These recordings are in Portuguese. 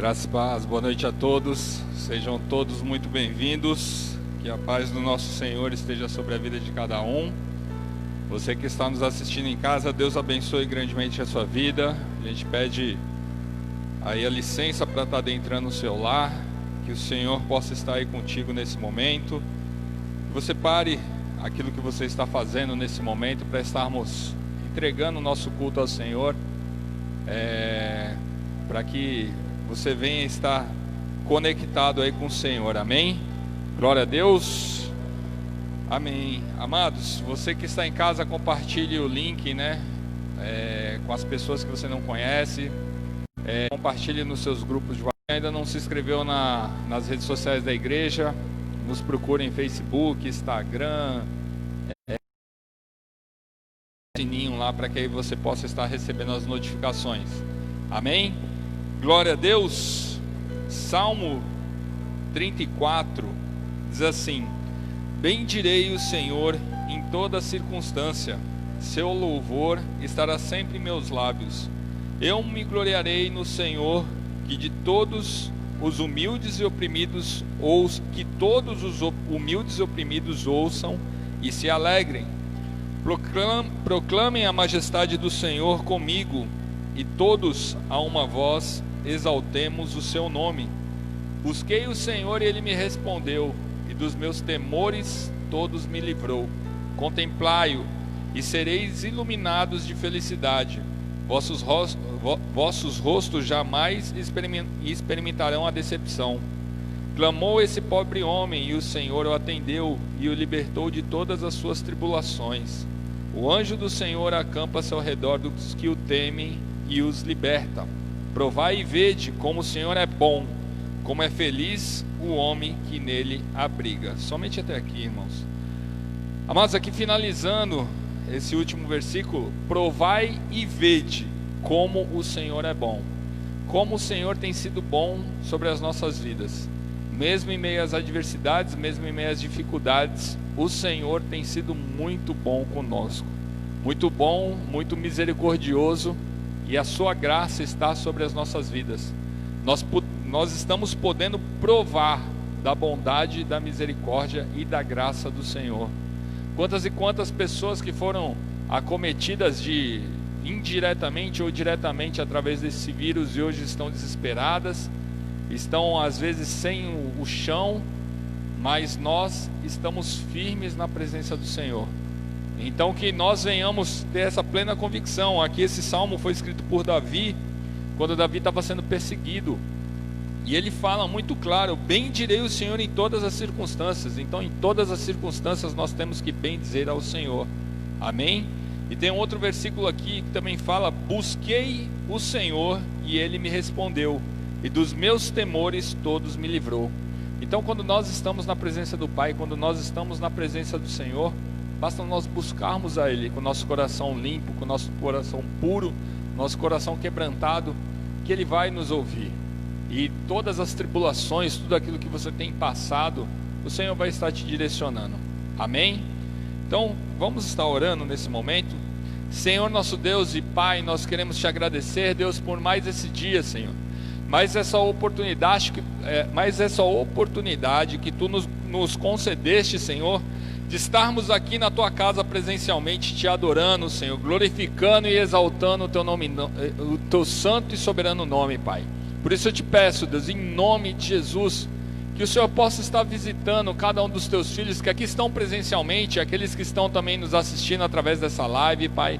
Graças e paz, boa noite a todos, sejam todos muito bem-vindos, que a paz do nosso Senhor esteja sobre a vida de cada um. Você que está nos assistindo em casa, Deus abençoe grandemente a sua vida. A gente pede aí a licença para estar adentrando o seu lar, que o Senhor possa estar aí contigo nesse momento. Você pare aquilo que você está fazendo nesse momento para estarmos entregando o nosso culto ao Senhor, para que você venha estar conectado aí com o Senhor, amém? Glória a Deus, amém. Amados, você que está em casa, compartilhe o link, com as pessoas que você não conhece, compartilhe nos seus grupos de WhatsApp. Ainda não se inscreveu nas redes sociais da igreja, nos procure em Facebook, Instagram, sininho lá, para que aí você possa estar recebendo as notificações, amém? Glória a Deus. Salmo 34 diz assim: bendirei o Senhor em toda circunstância, seu louvor estará sempre em meus lábios. Eu me gloriarei no Senhor, que de todos os humildes e oprimidos ouçam e se alegrem. Proclamem a majestade do Senhor comigo, e todos a uma voz exaltemos o seu nome. Busquei o Senhor e ele me respondeu, e dos meus temores todos me livrou. Contemplai-o e sereis iluminados de felicidade. Vossos rostos jamais experimentarão a decepção. Clamou esse pobre homem, e o Senhor o atendeu e o libertou de todas as suas tribulações. O anjo do Senhor acampa-se ao redor dos que o temem e os liberta. Provai e vede como o Senhor é bom, como é feliz o homem que nele abriga. Somente até aqui, irmãos. Amados, aqui finalizando esse último versículo, provai e vede como o Senhor é bom. Como o Senhor tem sido bom sobre as nossas vidas. Mesmo em meio às adversidades, mesmo em meio às dificuldades, o Senhor tem sido muito bom conosco. Muito bom, muito misericordioso, e a sua graça está sobre as nossas vidas. Nós estamos podendo provar da bondade, da misericórdia e da graça do Senhor. Quantas e quantas pessoas que foram acometidas indiretamente ou diretamente através desse vírus e hoje estão desesperadas, estão às vezes sem o chão, mas nós estamos firmes na presença do Senhor. Então que nós venhamos ter essa plena convicção. Aqui esse salmo foi escrito por Davi, quando Davi estava sendo perseguido, e ele fala muito claro: bendirei o Senhor em todas as circunstâncias. Então em todas as circunstâncias nós temos que bendizer ao Senhor, amém? E tem um outro versículo aqui que também fala: busquei o Senhor e ele me respondeu, e dos meus temores todos me livrou. Então quando nós estamos na presença do Pai, quando nós estamos na presença do Senhor, basta nós buscarmos a Ele com o nosso coração limpo, com o nosso coração puro, nosso coração quebrantado, que Ele vai nos ouvir. E todas as tribulações, tudo aquilo que você tem passado, o Senhor vai estar te direcionando, amém? Então vamos estar orando nesse momento. Senhor nosso Deus e Pai, nós queremos te agradecer, Deus, por mais esse dia, Senhor, mais essa oportunidade que Tu nos concedeste, Senhor, de estarmos aqui na Tua casa presencialmente, te adorando, Senhor, glorificando e exaltando o Teu nome, o Teu santo e soberano nome, Pai. Por isso eu te peço, Deus, em nome de Jesus, que o Senhor possa estar visitando cada um dos Teus filhos que aqui estão presencialmente, aqueles que estão também nos assistindo através dessa live, Pai.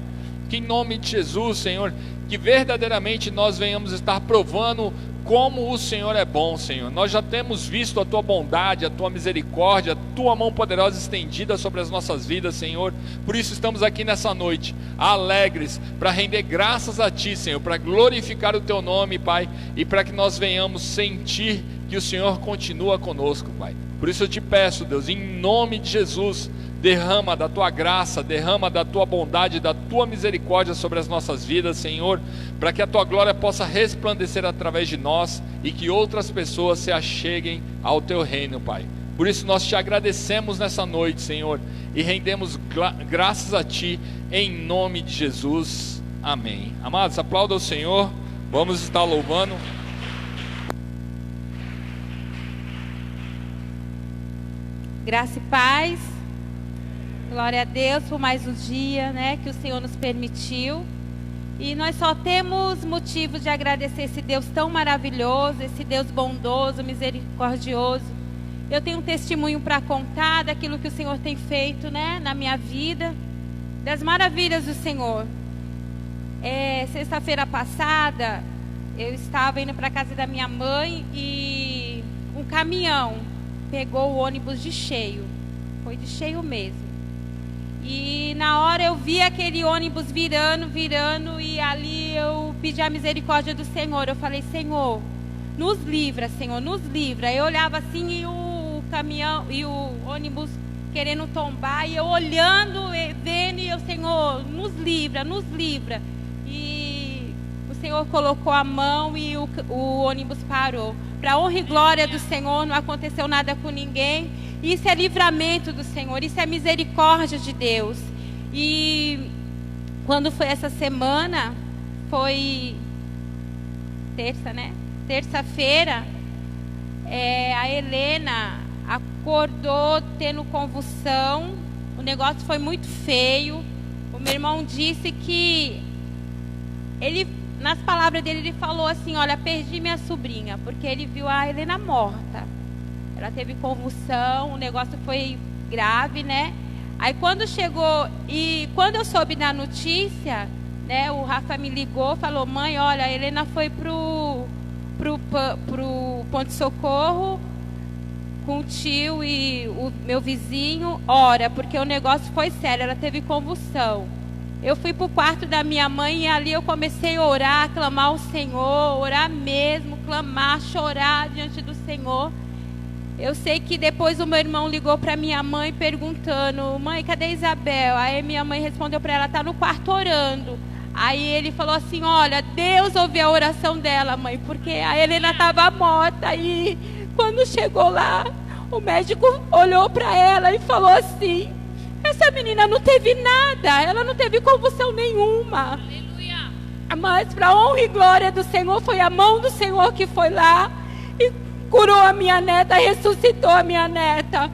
Que em nome de Jesus, Senhor, que verdadeiramente nós venhamos estar provando como o Senhor é bom, Senhor. Nós já temos visto a Tua bondade, a Tua misericórdia, a Tua mão poderosa estendida sobre as nossas vidas, Senhor. Por isso estamos aqui nessa noite, alegres, para render graças a Ti, Senhor, para glorificar o Teu nome, Pai, e para que nós venhamos sentir que o Senhor continua conosco, Pai. Por isso eu te peço, Deus, em nome de Jesus, derrama da Tua graça, derrama da Tua bondade, da Tua misericórdia sobre as nossas vidas, Senhor, para que a Tua glória possa resplandecer através de nós e que outras pessoas se acheguem ao Teu reino, Pai. Por isso nós te agradecemos nessa noite, Senhor, e rendemos graças a Ti, em nome de Jesus, amém. Amados, aplauda o Senhor, vamos estar louvando. Graça e paz. Glória a Deus por mais um dia, né, que o Senhor nos permitiu. E nós só temos motivo de agradecer esse Deus tão maravilhoso, esse Deus bondoso, misericordioso. Eu tenho um testemunho para contar daquilo que o Senhor tem feito, né, na minha vida, das maravilhas do Senhor. Sexta-feira passada, eu estava indo para a casa da minha mãe e um caminhão pegou o ônibus de cheio. Foi de cheio mesmo. E na hora eu vi aquele ônibus virando, e ali eu pedi a misericórdia do Senhor. Eu falei, Senhor, nos livra, Senhor, nos livra. Eu olhava assim e o caminhão e o ônibus querendo tombar, e eu olhando, vendo, e eu, Senhor, nos livra, nos livra. E o Senhor colocou a mão e o ônibus parou. Para honra e glória do Senhor, não aconteceu nada com ninguém. Isso é livramento do Senhor, isso é misericórdia de Deus. E quando foi essa semana, foi terça, né? Terça-feira, a Helena acordou tendo convulsão. O negócio foi muito feio. O meu irmão disse que nas palavras dele, ele falou assim, olha, perdi minha sobrinha, porque ele viu a Helena morta. Ela teve convulsão, o negócio foi grave, né? Aí quando chegou, e quando eu soube da notícia, né, o Rafa me ligou, falou, mãe, olha, a Helena foi pro ponto-socorro com o tio e o meu vizinho, ora, porque o negócio foi sério, ela teve convulsão. Eu fui para o quarto da minha mãe e ali eu comecei a orar, a clamar ao Senhor, orar mesmo, clamar, chorar diante do Senhor. Eu sei que depois o meu irmão ligou para minha mãe perguntando, mãe, cadê Isabel? Aí minha mãe respondeu para ela, está no quarto orando. Aí ele falou assim, olha, Deus ouviu a oração dela, mãe, porque a Helena estava morta. E quando chegou lá, o médico olhou para ela e falou assim, essa menina não teve nada, ela não teve convulsão nenhuma. Aleluia. Mas para a honra e glória do Senhor, foi a mão do Senhor que foi lá e curou a minha neta, ressuscitou a minha neta.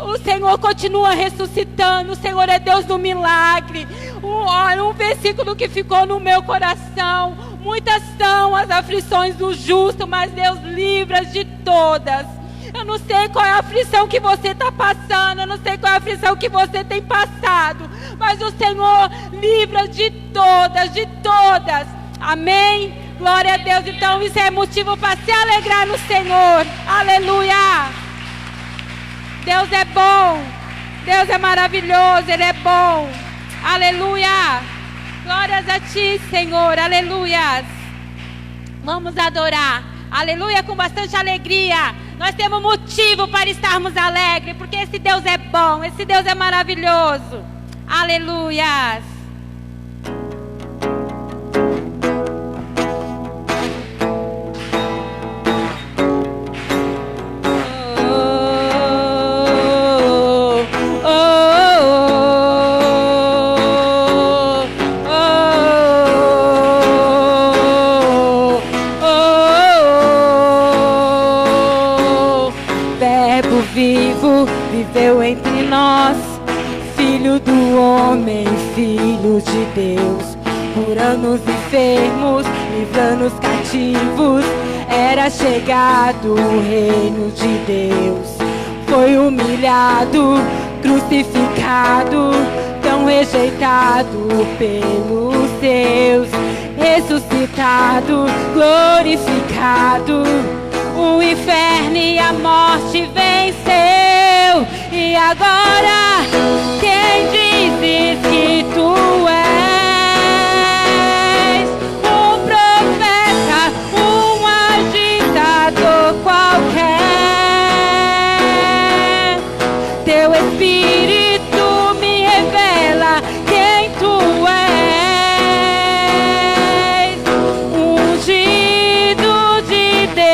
O Senhor continua ressuscitando, o Senhor é Deus do milagre. Um versículo que ficou no meu coração, muitas são as aflições do justo, mas Deus livra de todas. Eu não sei qual é a aflição que você está passando, eu não sei qual é a aflição que você tem passado, mas o Senhor livra de todas, de todas. Amém? Glória a Deus. Então isso é motivo para se alegrar no Senhor. Aleluia. Deus é bom, Deus é maravilhoso, Ele é bom. Aleluia. Glórias a Ti, Senhor. Aleluia. Vamos adorar. Aleluia, com bastante alegria. Nós temos motivo para estarmos alegres, porque esse Deus é bom, esse Deus é maravilhoso. Aleluia. Viveu entre nós, Filho do homem, Filho de Deus, curando os enfermos, livrando os cativos. Era chegado o reino de Deus. Foi humilhado, crucificado, tão rejeitado pelos seus. Ressuscitado, glorificado, o inferno e a morte venceu. E agora, quem dizes que tu és? Um profeta, um agitador qualquer. Teu Espírito me revela quem tu és. Ungido de Deus,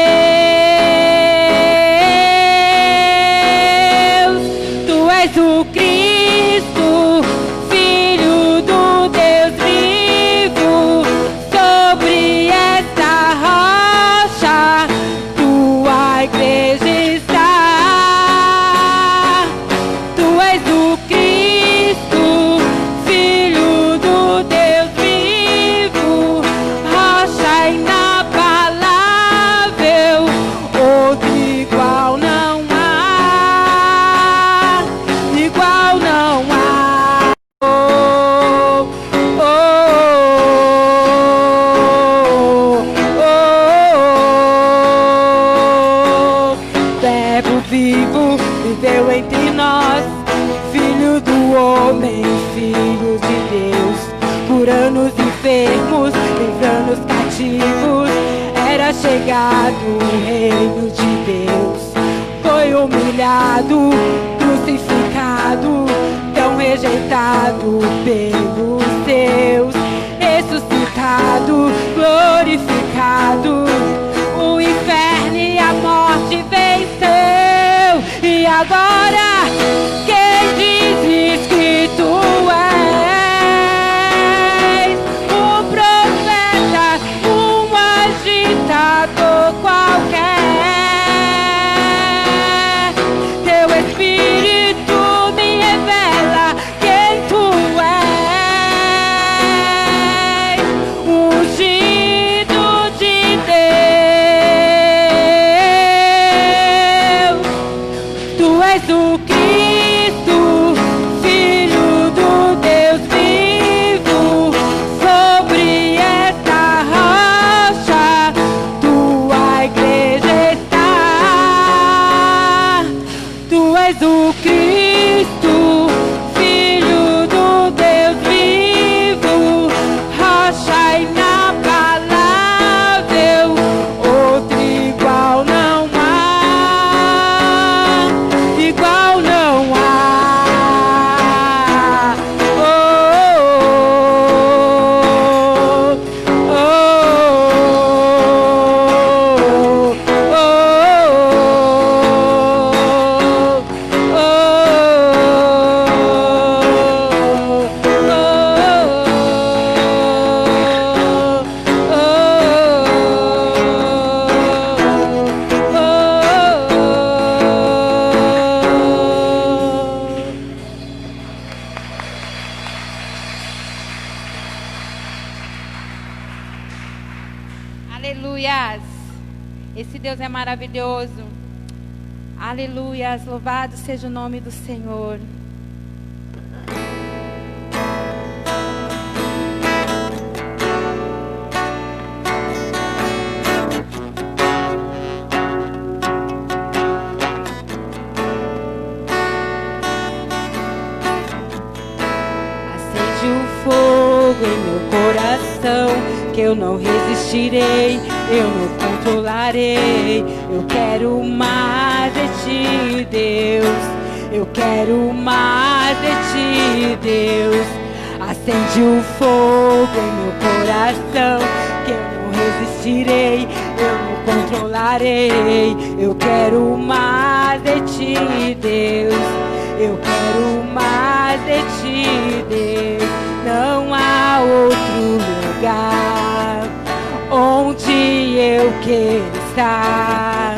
tu és o Cristo, Filho do Deus vivo. Sobre esta rocha tua igreja está. viveu entre nós, Filho do homem, Filho de Deus, curando os enfermos, livrando os cativos. Era chegado o reino de Deus, foi humilhado, crucificado, tão rejeitado pelos seus, ressuscitado, glorificado, o inferno e a morte venceu. E agora quem dizes que tu és? Um profeta, um agitador qualquer. Teu Espírito me revela quem tu és, ungido de Deus. Tu és o Cristo, Filho do Deus vivo. Sobre esta rocha tua igreja está. Tu és o Cristo, Filho do Deus vivo, rocha inabalável, outro igual não há, igual não há. Oh, oh, oh, Aleluias! Esse Deus é maravilhoso. Aleluias! Louvado seja o nome do Senhor. Acende o fogo em meu coração, que eu não resistirei, eu não controlarei. Eu quero mais de ti, Deus. Eu quero mais de ti, Deus. Acende o fogo em meu coração, que eu não resistirei, eu não controlarei. Eu quero mais de ti, Deus. Eu quero mais de ti, Deus. Não há outro lugar onde eu quero estar.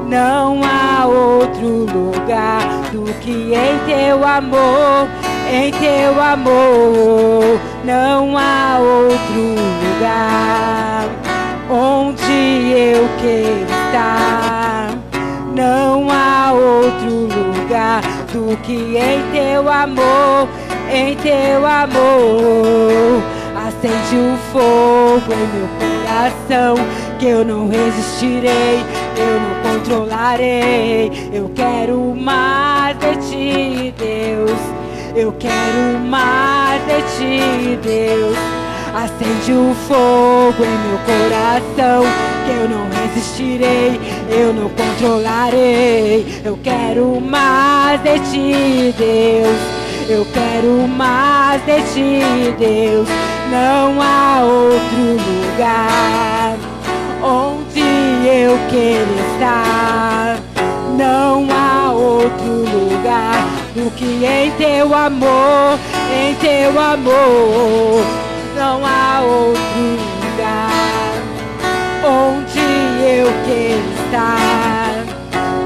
Não há outro lugar do que em teu amor, em teu amor. Não há outro lugar onde eu quero estar. Não há outro lugar do que em teu amor, em teu amor. Acende o fogo em meu coração, que eu não resistirei, eu não controlarei. Eu quero mais de ti, Deus. Eu quero mais de ti, Deus. Acende o fogo em meu coração, que eu não resistirei, eu não controlarei. Eu quero mais de ti, Deus. Eu quero mais de ti, Deus. Não há outro lugar onde eu quero estar. Não há outro lugar do que em teu amor, em teu amor. Não há outro lugar onde eu quero estar.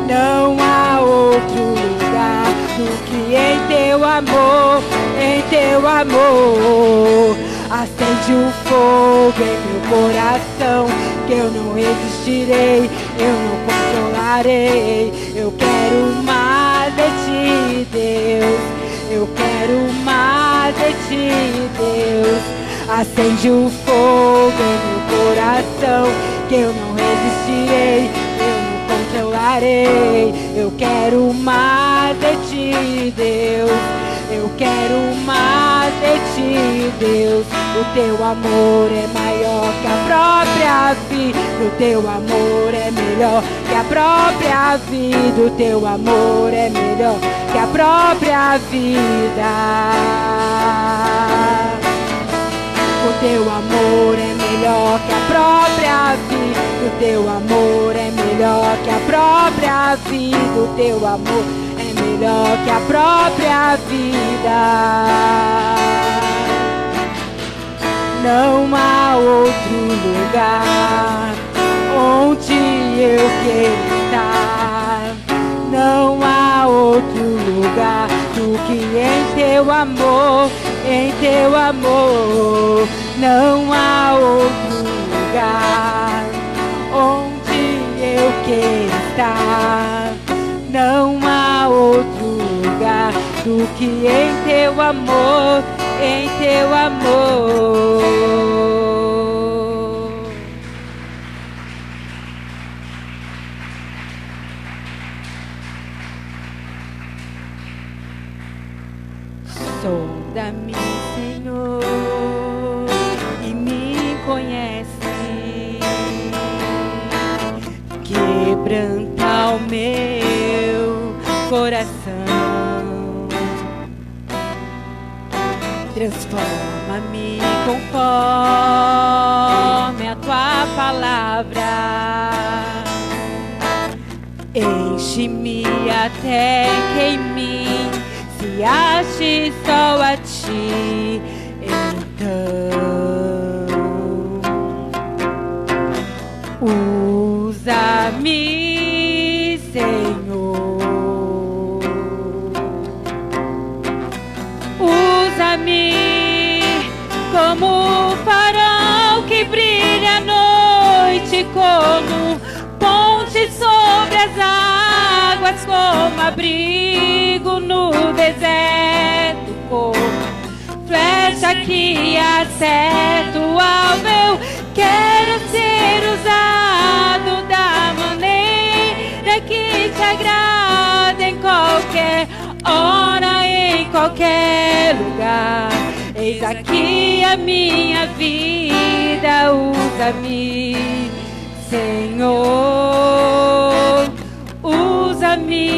Não há outro lugar do que em teu amor, em teu amor. Acende o fogo em meu coração, que eu não resistirei, eu não controlarei. Eu quero mais de ti, Deus. Eu quero mais de ti, Deus. Acende o fogo em meu coração, que eu não resistirei, eu não controlarei. controlarei. Eu quero mais de ti, Deus. Eu quero mais de ti, Deus. O teu amor é maior que a própria vida. O teu amor é melhor que a própria vida. O teu amor é melhor que a própria vida. O teu amor é melhor que a própria vida. O teu amor é melhor que a própria vida. O teu amor é melhor que a própria vida. Não há outro lugar onde eu quero estar. Não há outro lugar do que em teu amor, em teu amor. Não há outro lugar onde eu quero estar. Não há outro lugar do que em teu amor, em teu amor. Sonda-me, Senhor, e me conhece. Quebranta o meu coração. Transforma-me conforme a tua palavra. Enche-me até que em mim se ache só a ti. Então usa-me, Senhor. Usa-me como o farol que brilha à noite, como ponte sobre as águas, como abrigo no deserto, como flecha que acerta o alvo. Eu quero ser usado da maneira que te agrada, em qualquer hora, em qualquer lugar. Eis aqui a minha vida, usa-me, Senhor, usa-me.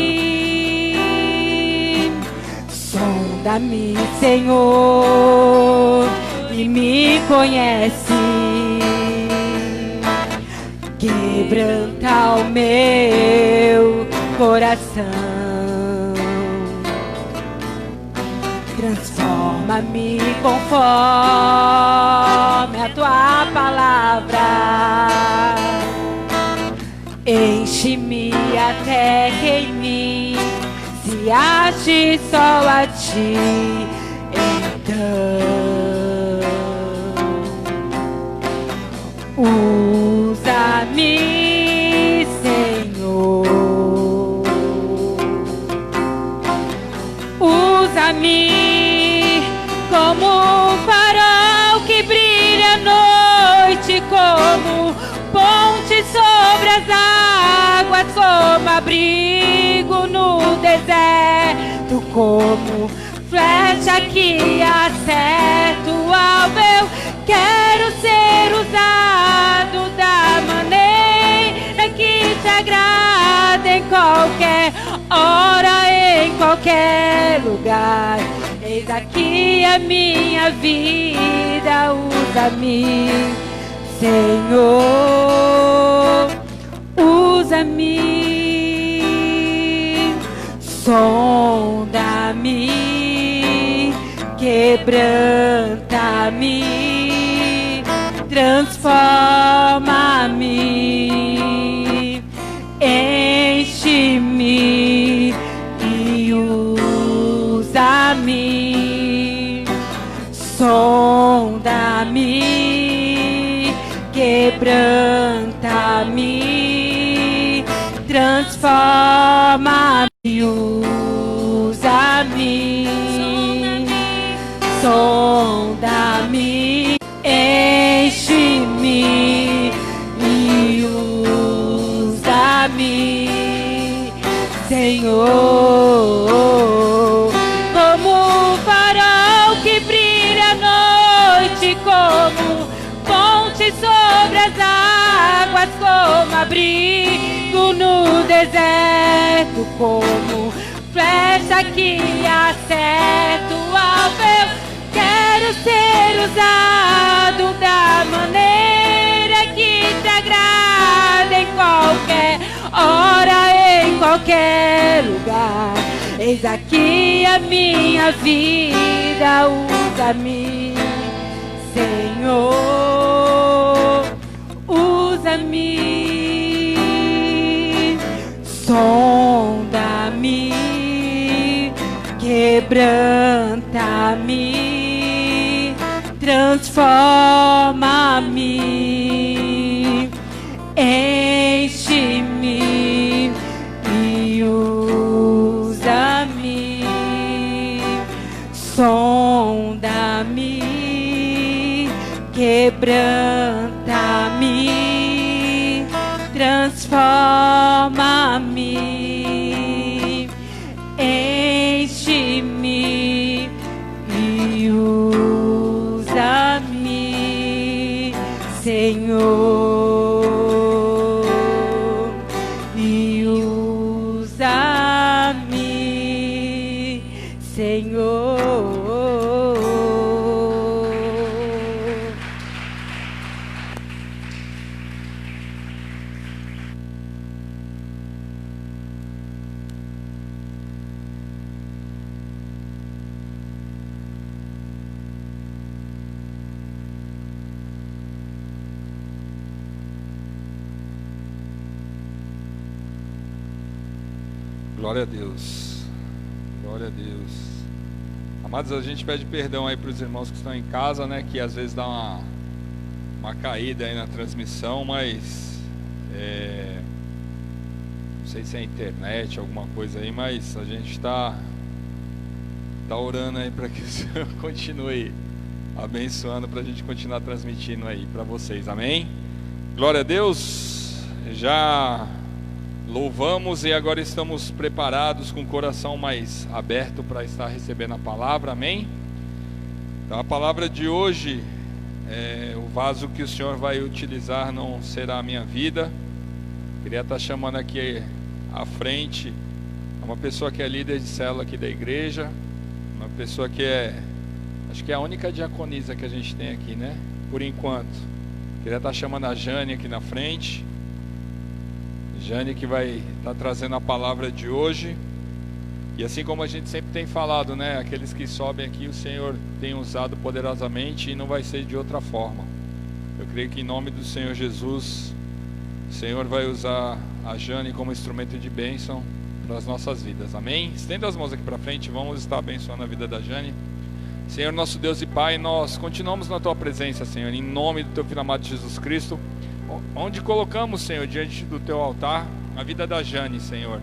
Sonda-me, Senhor, e me conhece. Quebranta o meu coração. Transforma-me conforme a tua palavra. Enche-me até que em mim se ache só a ti. Então usa-me, Senhor. Usa-me como um farol que brilha à noite, como ponte sobre as águas, como abrigo no deserto, como flecha que acerta o alvo. Eu quero ser usado da maneira que te agrada, em qualquer hora, em qualquer lugar. Eis aqui a minha vida, usa-me, Senhor, usa-me. Sonda-me, quebranta-me, transforma-me, enche-me e usa-me. Sonda-me, quebranta-me, transforma-me e usa-me. Sonda-me, enche-me e usa-me. como um farol que brilha à noite, como ponte sobre as águas, como abrigo no deserto, como flecha que acerta o alvo. Eu quero ser usado da maneira que te agrada, em qualquer hora, em qualquer lugar. Eis aqui a minha vida, usa-me, Senhor, usa-me, sonda-me, quebranta-me, transforma-me, enche-me e usa-me, sonda-me, quebranta-me, transforma-me, enche-me e usa-me, Senhor, e usa-me, Senhor. Glória a Deus. Glória a Deus. Amados, a gente pede perdão aí para os irmãos que estão em casa, né? Que às vezes dá uma caída aí na transmissão, mas não sei se é internet, alguma coisa aí, mas a gente está orando aí para que o Senhor continue abençoando, para a gente continuar transmitindo aí para vocês. Amém? Glória a Deus. Já louvamos e agora estamos preparados com o coração mais aberto para estar recebendo a palavra, amém? Então a palavra de hoje, o vaso que o Senhor vai utilizar não será a minha vida. Queria estar chamando aqui à frente uma pessoa que é líder de célula aqui da igreja, uma pessoa que acho que é a única diaconisa que a gente tem aqui, né? Por enquanto. Queria estar chamando a Jane aqui na frente. Jane que vai estar trazendo a palavra de hoje. E assim como a gente sempre tem falado, né? Aqueles que sobem aqui, o Senhor tem usado poderosamente e não vai ser de outra forma. Eu creio que em nome do Senhor Jesus, o Senhor vai usar a Jane como instrumento de bênção para as nossas vidas. Amém? Estenda as mãos aqui para frente, vamos estar abençoando a vida da Jane. Senhor, nosso Deus e Pai, nós continuamos na Tua presença, Senhor, em nome do Teu Filho amado Jesus Cristo, onde colocamos, Senhor, diante do Teu altar, a vida da Jane, Senhor,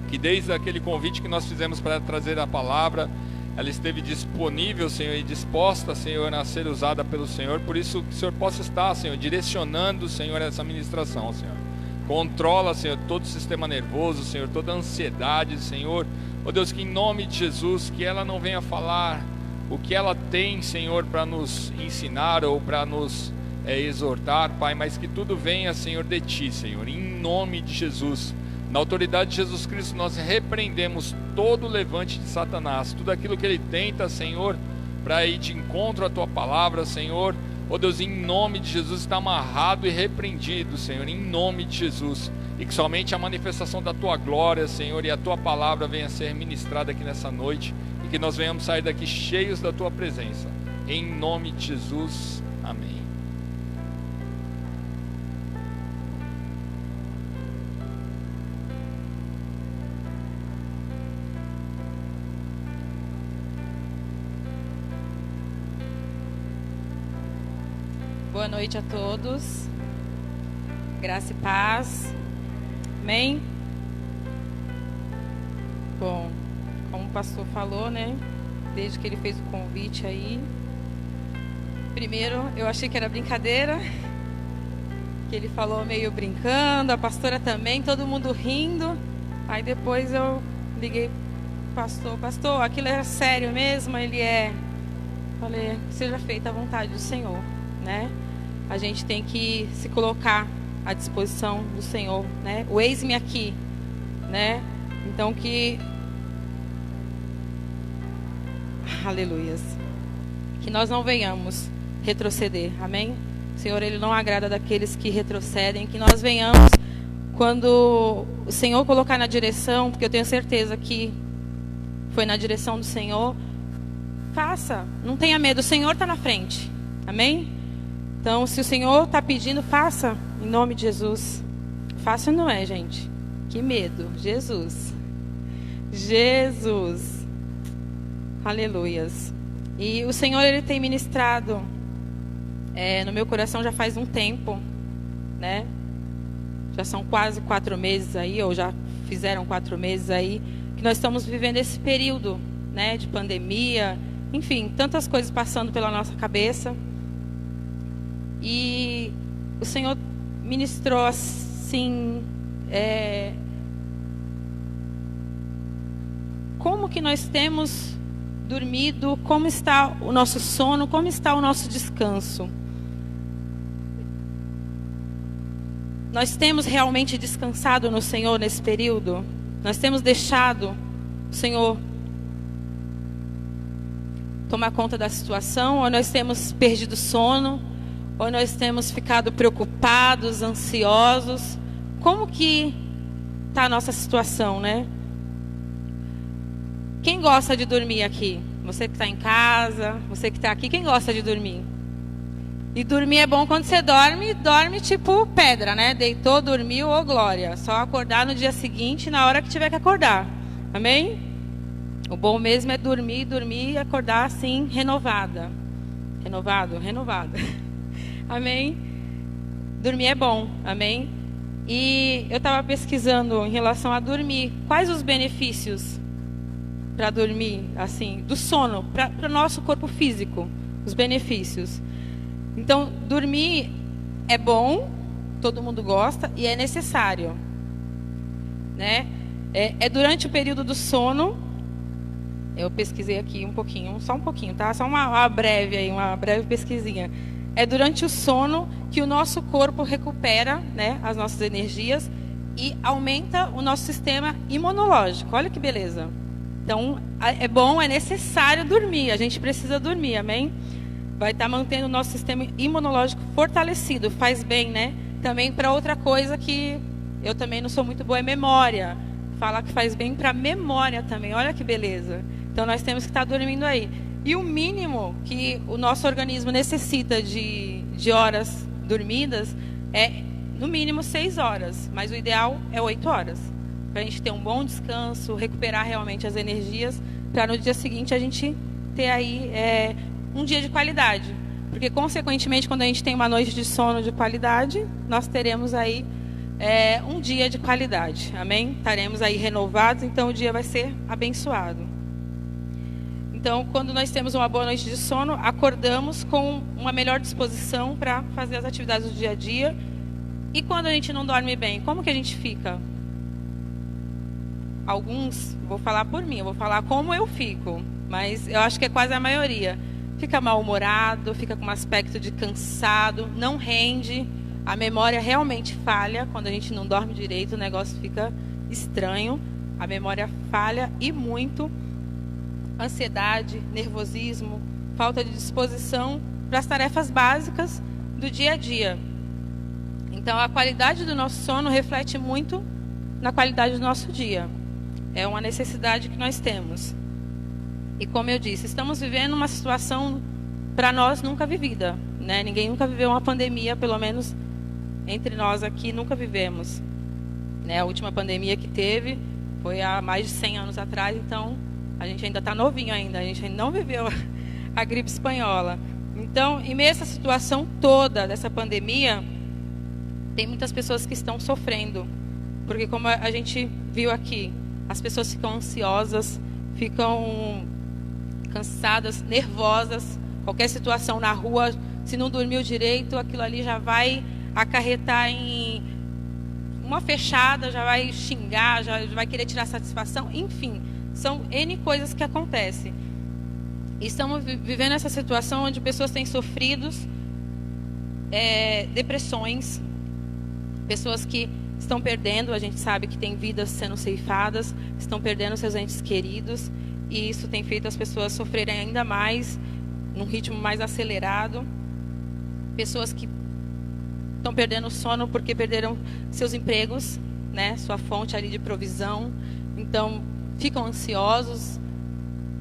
que desde aquele convite que nós fizemos para trazer a palavra, ela esteve disponível, Senhor, e disposta, Senhor, a ser usada pelo Senhor. Por isso que o Senhor possa estar, Senhor, direcionando, Senhor, essa ministração, Senhor. Controla, Senhor, todo o sistema nervoso, Senhor, toda a ansiedade, Senhor. Ó Deus, que em nome de Jesus, que ela não venha falar o que ela tem, Senhor, para nos ensinar ou para nos exortar, Pai, mas que tudo venha, Senhor, de Ti, Senhor, em nome de Jesus. Na autoridade de Jesus Cristo, nós repreendemos todo o levante de Satanás, tudo aquilo que ele tenta, Senhor, para ir de encontro à Tua palavra, Senhor. Ó Deus, em nome de Jesus, está amarrado e repreendido, Senhor, em nome de Jesus. E que somente a manifestação da Tua glória, Senhor, e a Tua palavra venha a ser ministrada aqui nessa noite. E que nós venhamos sair daqui cheios da Tua presença. Em nome de Jesus, amém. Boa noite a todos. Graça e paz. Amém? Bom, como o pastor falou, né? Desde que ele fez o convite aí. Primeiro, eu achei que era brincadeira. Que ele falou meio brincando, a pastora também, todo mundo rindo. Aí depois eu liguei pastor, aquilo era sério mesmo? Ele é. Falei, seja feita a vontade do Senhor, né? A gente tem que se colocar à disposição do Senhor, né? O eis-me aqui, né? Então aleluias, que nós não venhamos retroceder, amém? O Senhor, Ele não agrada daqueles que retrocedem, que nós venhamos, quando o Senhor colocar na direção, porque eu tenho certeza que foi na direção do Senhor, faça, não tenha medo, o Senhor está na frente, amém? Então, se o Senhor está pedindo, faça, em nome de Jesus. Fácil não é, gente, que medo, Jesus, aleluias. E o Senhor, Ele tem ministrado no meu coração já faz um tempo, né? Já são quase 4 meses aí, ou já fizeram 4 meses aí, que nós estamos vivendo esse período, né, de pandemia, enfim, tantas coisas passando pela nossa cabeça. E o Senhor ministrou assim, como que nós temos dormido, como está o nosso sono, como está o nosso descanso. Nós temos realmente descansado no Senhor nesse período? Nós temos deixado o Senhor tomar conta da situação? Ou nós temos perdido sono? Ou nós temos ficado preocupados, ansiosos? Como que está a nossa situação, né? Quem gosta de dormir aqui? Você que está em casa, você que está aqui, quem gosta de dormir? E dormir é bom quando você dorme tipo pedra, né? Deitou, dormiu, ô glória. Só acordar no dia seguinte, na hora que tiver que acordar. Amém? O bom mesmo é dormir e acordar assim, renovada. Renovada. Amém? Dormir é bom, amém? E eu estava pesquisando em relação a dormir. Quais os benefícios para dormir, assim, do sono, para o nosso corpo físico? Os benefícios. Então, dormir é bom, todo mundo gosta e é necessário, né? É durante o período do sono. Eu pesquisei aqui um pouquinho, só um pouquinho, tá? Só uma breve pesquisinha. É durante o sono que o nosso corpo recupera, né, as nossas energias e aumenta o nosso sistema imunológico. Olha que beleza. Então, é bom, é necessário dormir. A gente precisa dormir, amém? Vai estar mantendo o nosso sistema imunológico fortalecido. Faz bem, né? Também para outra coisa que eu também não sou muito boa, é memória. Fala que faz bem para a memória também. Olha que beleza. Então, nós temos que estar dormindo aí. E o mínimo que o nosso organismo necessita de horas dormidas é, no mínimo, 6 horas. Mas o ideal é 8 horas. Para a gente ter um bom descanso, recuperar realmente as energias, para no dia seguinte a gente ter aí um dia de qualidade. Porque, consequentemente, quando a gente tem uma noite de sono de qualidade, nós teremos aí um dia de qualidade. Amém? Estaremos aí renovados, então o dia vai ser abençoado. Então, quando nós temos uma boa noite de sono, acordamos com uma melhor disposição para fazer as atividades do dia a dia. E quando a gente não dorme bem, como que a gente fica? Alguns, vou falar por mim, eu vou falar como eu fico, mas eu acho que é quase a maioria. Fica mal-humorado, fica com um aspecto de cansado, não rende, a memória realmente falha. Quando a gente não dorme direito, o negócio fica estranho, a memória falha e muito. Ansiedade, nervosismo, falta de disposição para as tarefas básicas do dia a dia. Então, a qualidade do nosso sono reflete muito na qualidade do nosso dia. É uma necessidade que nós temos. E como eu disse, estamos vivendo uma situação para nós nunca vivida, né? Ninguém nunca viveu uma pandemia, pelo menos entre nós aqui nunca vivemos, né? A última pandemia que teve foi há mais de 100 anos atrás, então a gente ainda está novinho ainda, a gente ainda não viveu a gripe espanhola. Então, em meio a essa situação toda dessa pandemia, tem muitas pessoas que estão sofrendo, porque como a gente viu aqui, as pessoas ficam ansiosas, ficam cansadas, nervosas. Qualquer situação na rua, se não dormiu direito, aquilo ali já vai acarretar em uma fechada, já vai xingar, já vai querer tirar satisfação, enfim, são N coisas que acontecem. E estamos vivendo essa situação onde pessoas têm sofrido depressões, pessoas que estão perdendo, a gente sabe que tem vidas sendo ceifadas, estão perdendo seus entes queridos, e isso tem feito as pessoas sofrerem ainda mais, num ritmo mais acelerado. Pessoas que estão perdendo o sono porque perderam seus empregos, né, sua fonte ali de provisão, então ficam ansiosos,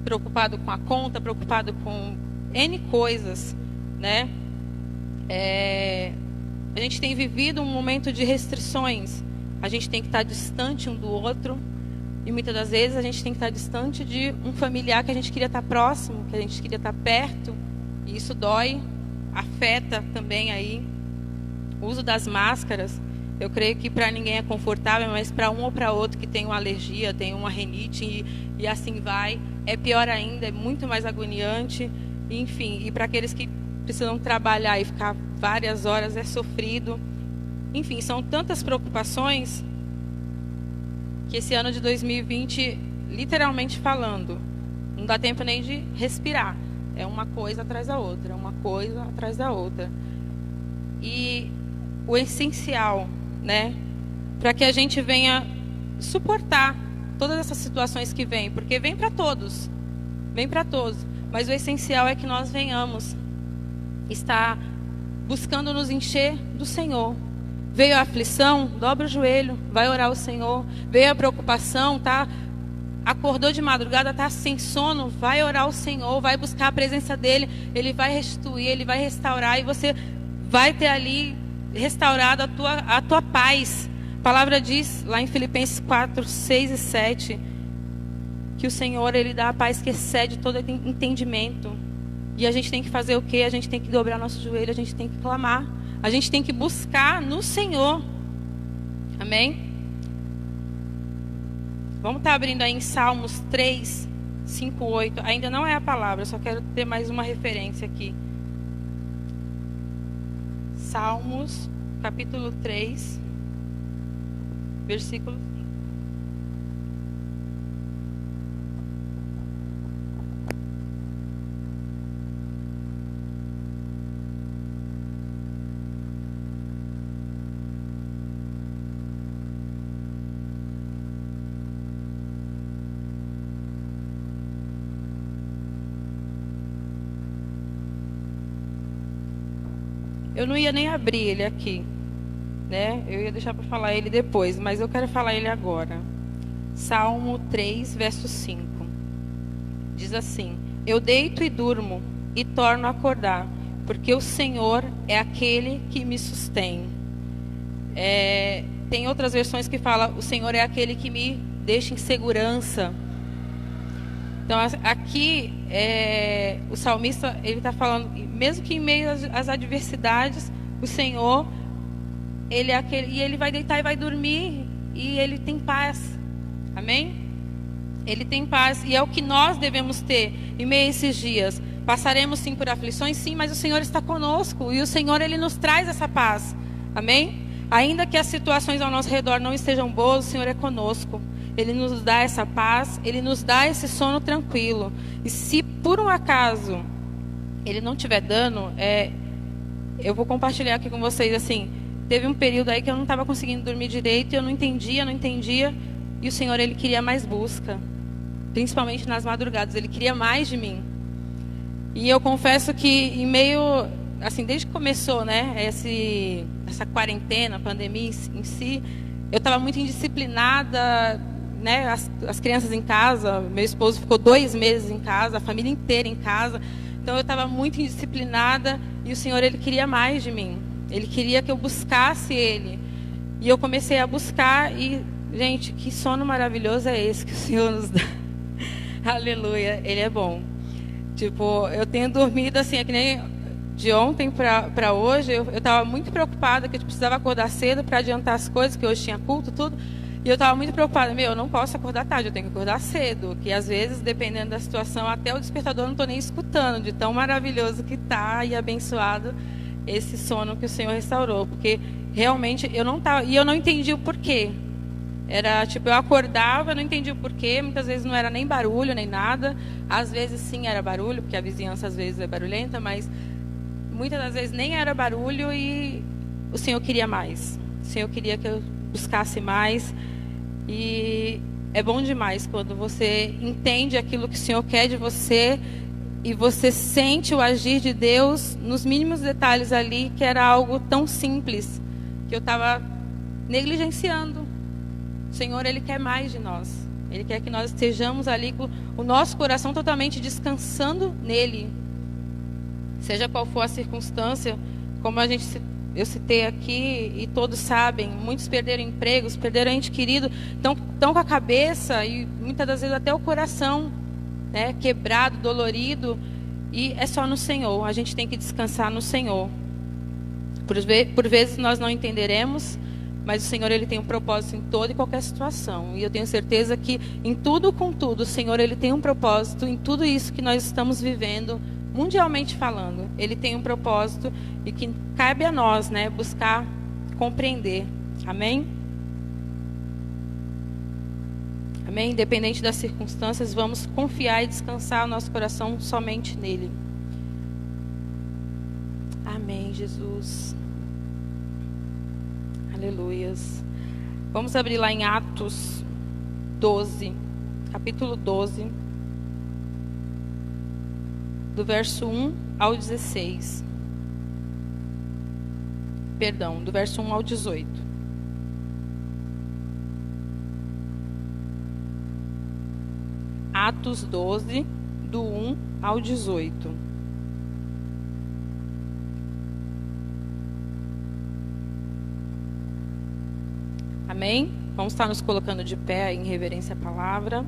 preocupados com a conta, preocupados com N coisas, né? A gente tem vivido um momento de restrições, a gente tem que estar distante um do outro, e muitas das vezes a gente tem que estar distante de um familiar que a gente queria estar próximo, que a gente queria estar perto, e isso dói, afeta também aí o uso das máscaras. Eu creio que para ninguém é confortável, mas para um ou para outro que tem uma alergia, tem uma rinite e assim vai, é pior ainda, é muito mais agoniante. Enfim, e para aqueles que precisam trabalhar e ficar várias horas é sofrido. Enfim, são tantas preocupações que esse ano de 2020, literalmente falando, não dá tempo nem de respirar. É uma coisa atrás da outra, uma coisa atrás da outra. E o essencial, né, para que a gente venha suportar todas essas situações que vêm, porque vem para todos, mas o essencial é que nós venhamos estar buscando nos encher do Senhor. Veio a aflição, dobra o joelho, vai orar ao Senhor. Veio a preocupação, tá? Acordou de madrugada, tá sem sono, vai orar ao Senhor, vai buscar a presença dEle, Ele vai restituir, Ele vai restaurar, e você vai ter ali restaurado a tua paz. A palavra diz lá em Filipenses 4, 6 e 7 que o Senhor, Ele dá a paz que excede todo entendimento. E a gente tem que fazer o quê? A gente tem que dobrar nosso joelho, a gente tem que clamar, a gente tem que buscar no Senhor. Amém? Vamos estar abrindo aí em Salmos 3, 5, 8. Ainda não é a palavra, só quero ter mais uma referência aqui. Salmos, capítulo 3, versículo 5. Eu não ia nem abrir ele aqui, né? Eu ia deixar para falar ele depois, mas eu quero falar ele agora. Salmo 3, verso 5. Diz assim: Eu deito e durmo e torno a acordar, porque o Senhor é aquele que me sustém. Tem outras versões que falam: o Senhor é aquele que me deixa em segurança. Então aqui o salmista, ele está falando, mesmo que em meio às adversidades, o Senhor, Ele é aquele, e Ele vai deitar e vai dormir, e Ele tem paz. Amém? Ele tem paz, e é o que nós devemos ter em meio a esses dias. Passaremos sim por aflições, sim, mas o Senhor está conosco, e o Senhor, Ele nos traz essa paz. Amém? Ainda que as situações ao nosso redor não estejam boas, o Senhor é conosco. Ele nos dá essa paz, Ele nos dá esse sono tranquilo. E se por um acaso Ele não estiver dando, eu vou compartilhar aqui com vocês, assim, teve um período aí que eu não estava conseguindo dormir direito, eu não entendia, e o Senhor, Ele queria mais busca, principalmente nas madrugadas, Ele queria mais de mim. E eu confesso que em meio, assim, desde que começou, né, essa quarentena, pandemia em si, eu estava muito indisciplinada, né, as crianças em casa, meu esposo ficou 2 meses em casa, a família inteira em casa, então eu estava muito indisciplinada, e o Senhor, Ele queria mais de mim, Ele queria que eu buscasse Ele, e eu comecei a buscar, e, gente, que sono maravilhoso é esse que o Senhor nos dá. Aleluia, Ele é bom. Tipo, eu tenho dormido assim, é que nem de ontem para hoje, eu estava muito preocupada, que eu precisava acordar cedo para adiantar as coisas, que hoje tinha culto, tudo. E eu estava muito preocupada, eu não posso acordar tarde, eu tenho que acordar cedo. Que às vezes, dependendo da situação, até o despertador eu não estou nem escutando, de tão maravilhoso que está e abençoado esse sono que o Senhor restaurou. Porque realmente eu não tava, e eu não entendi o porquê. Era tipo, eu acordava, eu não entendi o porquê, muitas vezes não era nem barulho, nem nada. Às vezes sim era barulho, porque a vizinhança às vezes é barulhenta, mas muitas das vezes nem era barulho e o Senhor queria mais. O Senhor queria que eu buscasse mais. E é bom demais quando você entende aquilo que o Senhor quer de você e você sente o agir de Deus nos mínimos detalhes ali, que era algo tão simples que eu estava negligenciando. O Senhor, Ele quer mais de nós. Ele quer que nós estejamos ali com o nosso coração totalmente descansando nele. Seja qual for a circunstância, como eu citei aqui, e todos sabem, muitos perderam empregos, perderam ente querido, estão com a cabeça e muitas das vezes até o coração, né, quebrado, dolorido, e é só no Senhor. A gente tem que descansar no Senhor. Por vezes nós não entenderemos, mas o Senhor, Ele tem um propósito em toda e qualquer situação. E eu tenho certeza que em tudo com tudo, o Senhor, Ele tem um propósito em tudo isso que nós estamos vivendo, mundialmente falando. Ele tem um propósito e que cabe a nós, né, buscar compreender. Amém? Amém? Independente das circunstâncias, vamos confiar e descansar o nosso coração somente nele. Amém, Jesus. Aleluias. Vamos abrir lá em Atos 12, capítulo 12, do verso 1 ao 16. Perdão, do verso 1 ao 18. Atos 12, do 1 ao 18. Amém? Vamos estar nos colocando de pé em reverência à palavra.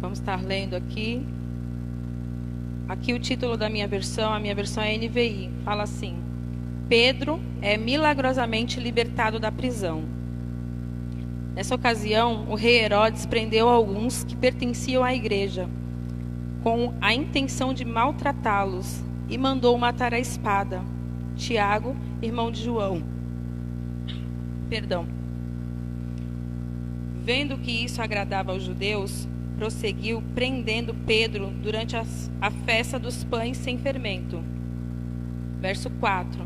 Vamos estar lendo aqui. Aqui o título da minha versão, a minha versão é NVI. Fala assim: Pedro é milagrosamente libertado da prisão. Nessa ocasião, o rei Herodes prendeu alguns que pertenciam à igreja, com a intenção de maltratá-los, e mandou matar à espada Tiago, irmão de João. Vendo que isso agradava aos judeus, prosseguiu prendendo Pedro durante a festa dos pães sem fermento. Verso 4.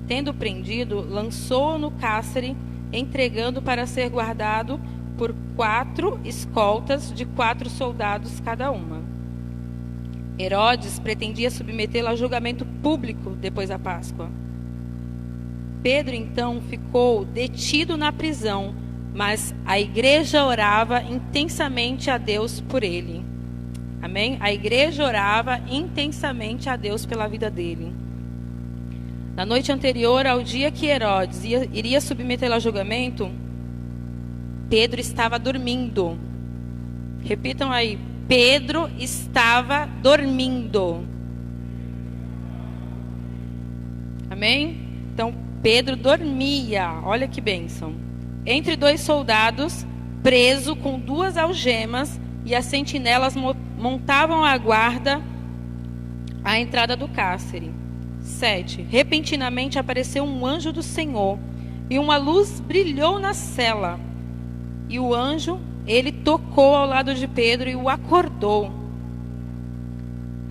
Tendo prendido, lançou-o no cárcere, entregando para ser guardado por 4 escoltas de 4 soldados cada uma. Herodes pretendia submetê-lo a julgamento público depois da Páscoa. Pedro, então, ficou detido na prisão, mas a igreja orava intensamente a Deus por ele. Amém? A igreja orava intensamente a Deus pela vida dele. Na noite anterior ao dia que Herodes iria submetê-lo a julgamento, Pedro estava dormindo. Repitam aí. Pedro estava dormindo. Amém? Então, Pedro dormia. Olha que bênção. Entre 2 soldados, preso com 2 algemas, e as sentinelas montavam a guarda à entrada do cárcere. 7. Repentinamente apareceu um anjo do Senhor, e uma luz brilhou na cela. E o anjo, ele tocou ao lado de Pedro e o acordou.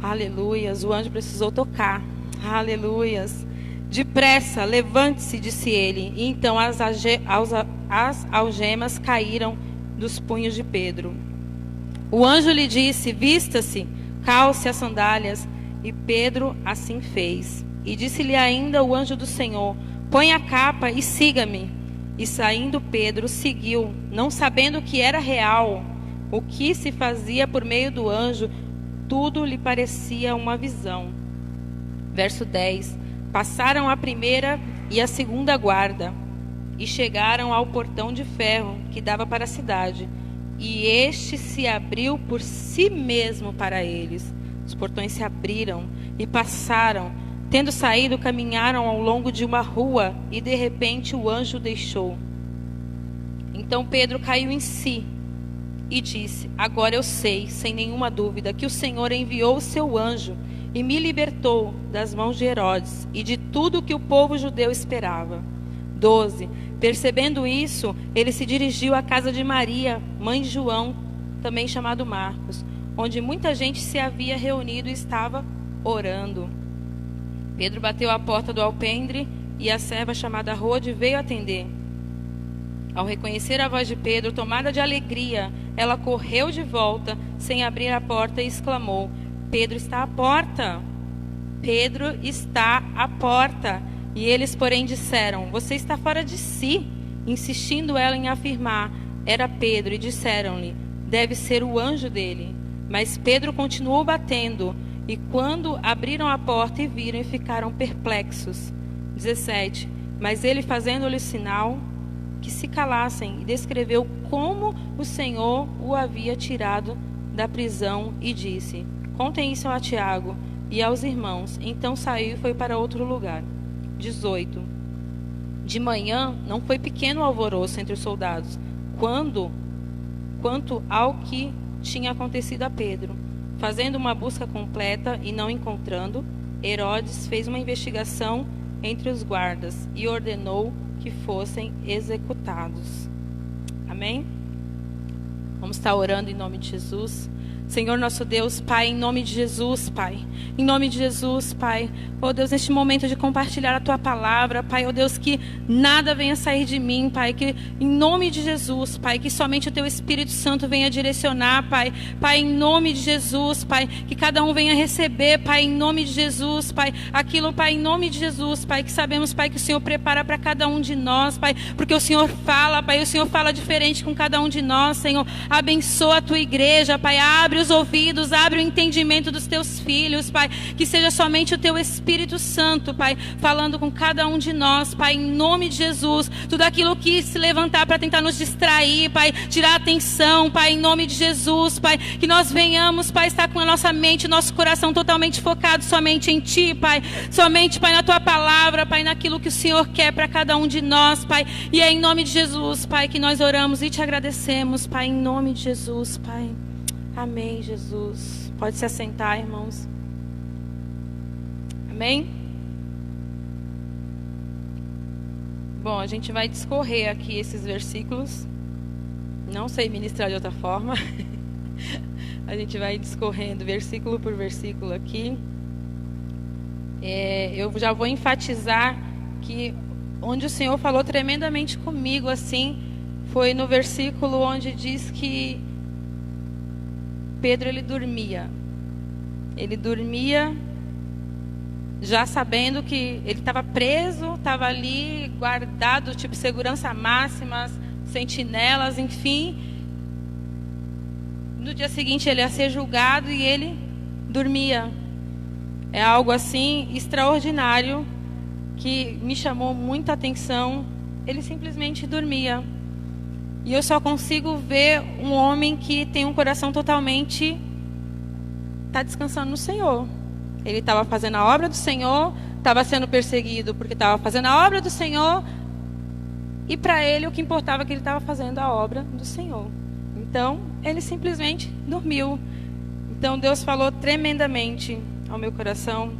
Aleluias, o anjo precisou tocar. Aleluias. Depressa, levante-se, disse ele. E então as algemas caíram dos punhos de Pedro. O anjo lhe disse: vista-se, calce as sandálias. E Pedro assim fez. E disse-lhe ainda o anjo do Senhor: põe a capa e siga-me. E saindo Pedro seguiu, não sabendo que era real o que se fazia por meio do anjo, tudo lhe parecia uma visão. Verso 10. Passaram a primeira e a segunda guarda, e chegaram ao portão de ferro que dava para a cidade, e este se abriu por si mesmo para eles. Os portões se abriram e passaram. Tendo saído, caminharam ao longo de uma rua, e de repente o anjo deixou. Então Pedro caiu em si e disse: agora eu sei, sem nenhuma dúvida, que o Senhor enviou o seu anjo e me libertou das mãos de Herodes e de tudo que o povo judeu esperava. 12. Percebendo isso, ele se dirigiu à casa de Maria, mãe de João, também chamado Marcos, onde muita gente se havia reunido e estava orando. Pedro bateu à porta do alpendre e a serva chamada Rode veio atender. Ao reconhecer a voz de Pedro, tomada de alegria, ela correu de volta, sem abrir a porta, e exclamou: Pedro está à porta! Pedro está à porta! E eles, porém, disseram: Você está fora de si. Insistindo ela em afirmar: Era Pedro, e disseram-lhe: Deve ser o anjo dele. Mas Pedro continuou batendo, e quando abriram a porta e viram, ficaram perplexos. 17. Mas ele, fazendo-lhe sinal que se calassem, e descreveu como o Senhor o havia tirado da prisão, e disse: Contem isso a Tiago e aos irmãos. Então saiu e foi para outro lugar. 18. De manhã não foi pequeno o alvoroço entre os soldados, quanto ao que tinha acontecido a Pedro. Fazendo uma busca completa e não encontrando, Herodes fez uma investigação entre os guardas e ordenou que fossem executados. Amém? Vamos estar orando em nome de Jesus. Senhor nosso Deus, Pai, em nome de Jesus, Pai. Em nome de Jesus, Pai. Oh Deus, neste momento de compartilhar a Tua palavra, Pai, oh Deus, que nada venha sair de mim, Pai, que em nome de Jesus, Pai, que somente o Teu Espírito Santo venha direcionar, Pai. Pai, em nome de Jesus, Pai, que cada um venha receber, Pai, em nome de Jesus, Pai, aquilo, Pai, em nome de Jesus, Pai, que sabemos, Pai, que o Senhor prepara para cada um de nós, Pai, porque o Senhor fala, Pai, o Senhor fala diferente com cada um de nós, Senhor. Abençoa a Tua igreja, Pai, abre os ouvidos, abre o entendimento dos Teus filhos, Pai, que seja somente o Teu Espírito Santo, Pai, falando com cada um de nós, Pai, em nome de Jesus. Tudo aquilo que se levantar para tentar nos distrair, Pai, tirar a atenção, Pai, em nome de Jesus, Pai, que nós venhamos, Pai, estar com a nossa mente, nosso coração totalmente focado somente em Ti, Pai, somente, Pai, na Tua palavra, Pai, naquilo que o Senhor quer para cada um de nós, Pai, e é em nome de Jesus, Pai, que nós oramos e Te agradecemos, Pai, em nome de Jesus, Pai. Amém, Jesus. Pode se assentar, irmãos. Amém? Bom, a gente vai discorrer aqui esses versículos. Não sei ministrar de outra forma. A gente vai discorrendo versículo por versículo aqui. Eu já vou enfatizar que onde o Senhor falou tremendamente comigo, assim, foi no versículo onde diz que Pedro, ele dormia já sabendo que ele estava preso, estava ali guardado, tipo segurança máxima, sentinelas, enfim. No dia seguinte ele ia ser julgado e ele dormia. É algo assim extraordinário que me chamou muita atenção. Ele simplesmente dormia. E eu só consigo ver um homem que tem um coração totalmente... está descansando no Senhor. Ele estava fazendo a obra do Senhor, estava sendo perseguido porque estava fazendo a obra do Senhor. E para ele o que importava é que ele estava fazendo a obra do Senhor. Então, ele simplesmente dormiu. Então, Deus falou tremendamente ao meu coração.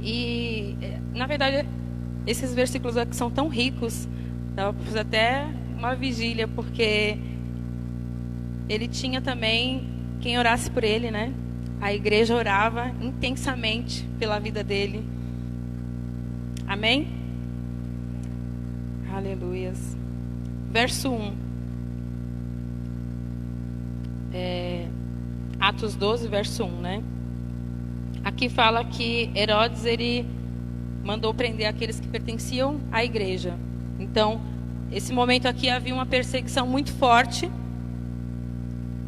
E, na verdade, esses versículos aqui são tão ricos. Dava para fazer até uma vigília, porque ele tinha também quem orasse por ele, né? A igreja orava intensamente pela vida dele. Amém? Aleluias. Verso 1. Atos 12, verso 1, né? Aqui fala que Herodes, ele mandou prender aqueles que pertenciam à igreja. Então, esse momento aqui havia uma perseguição muito forte.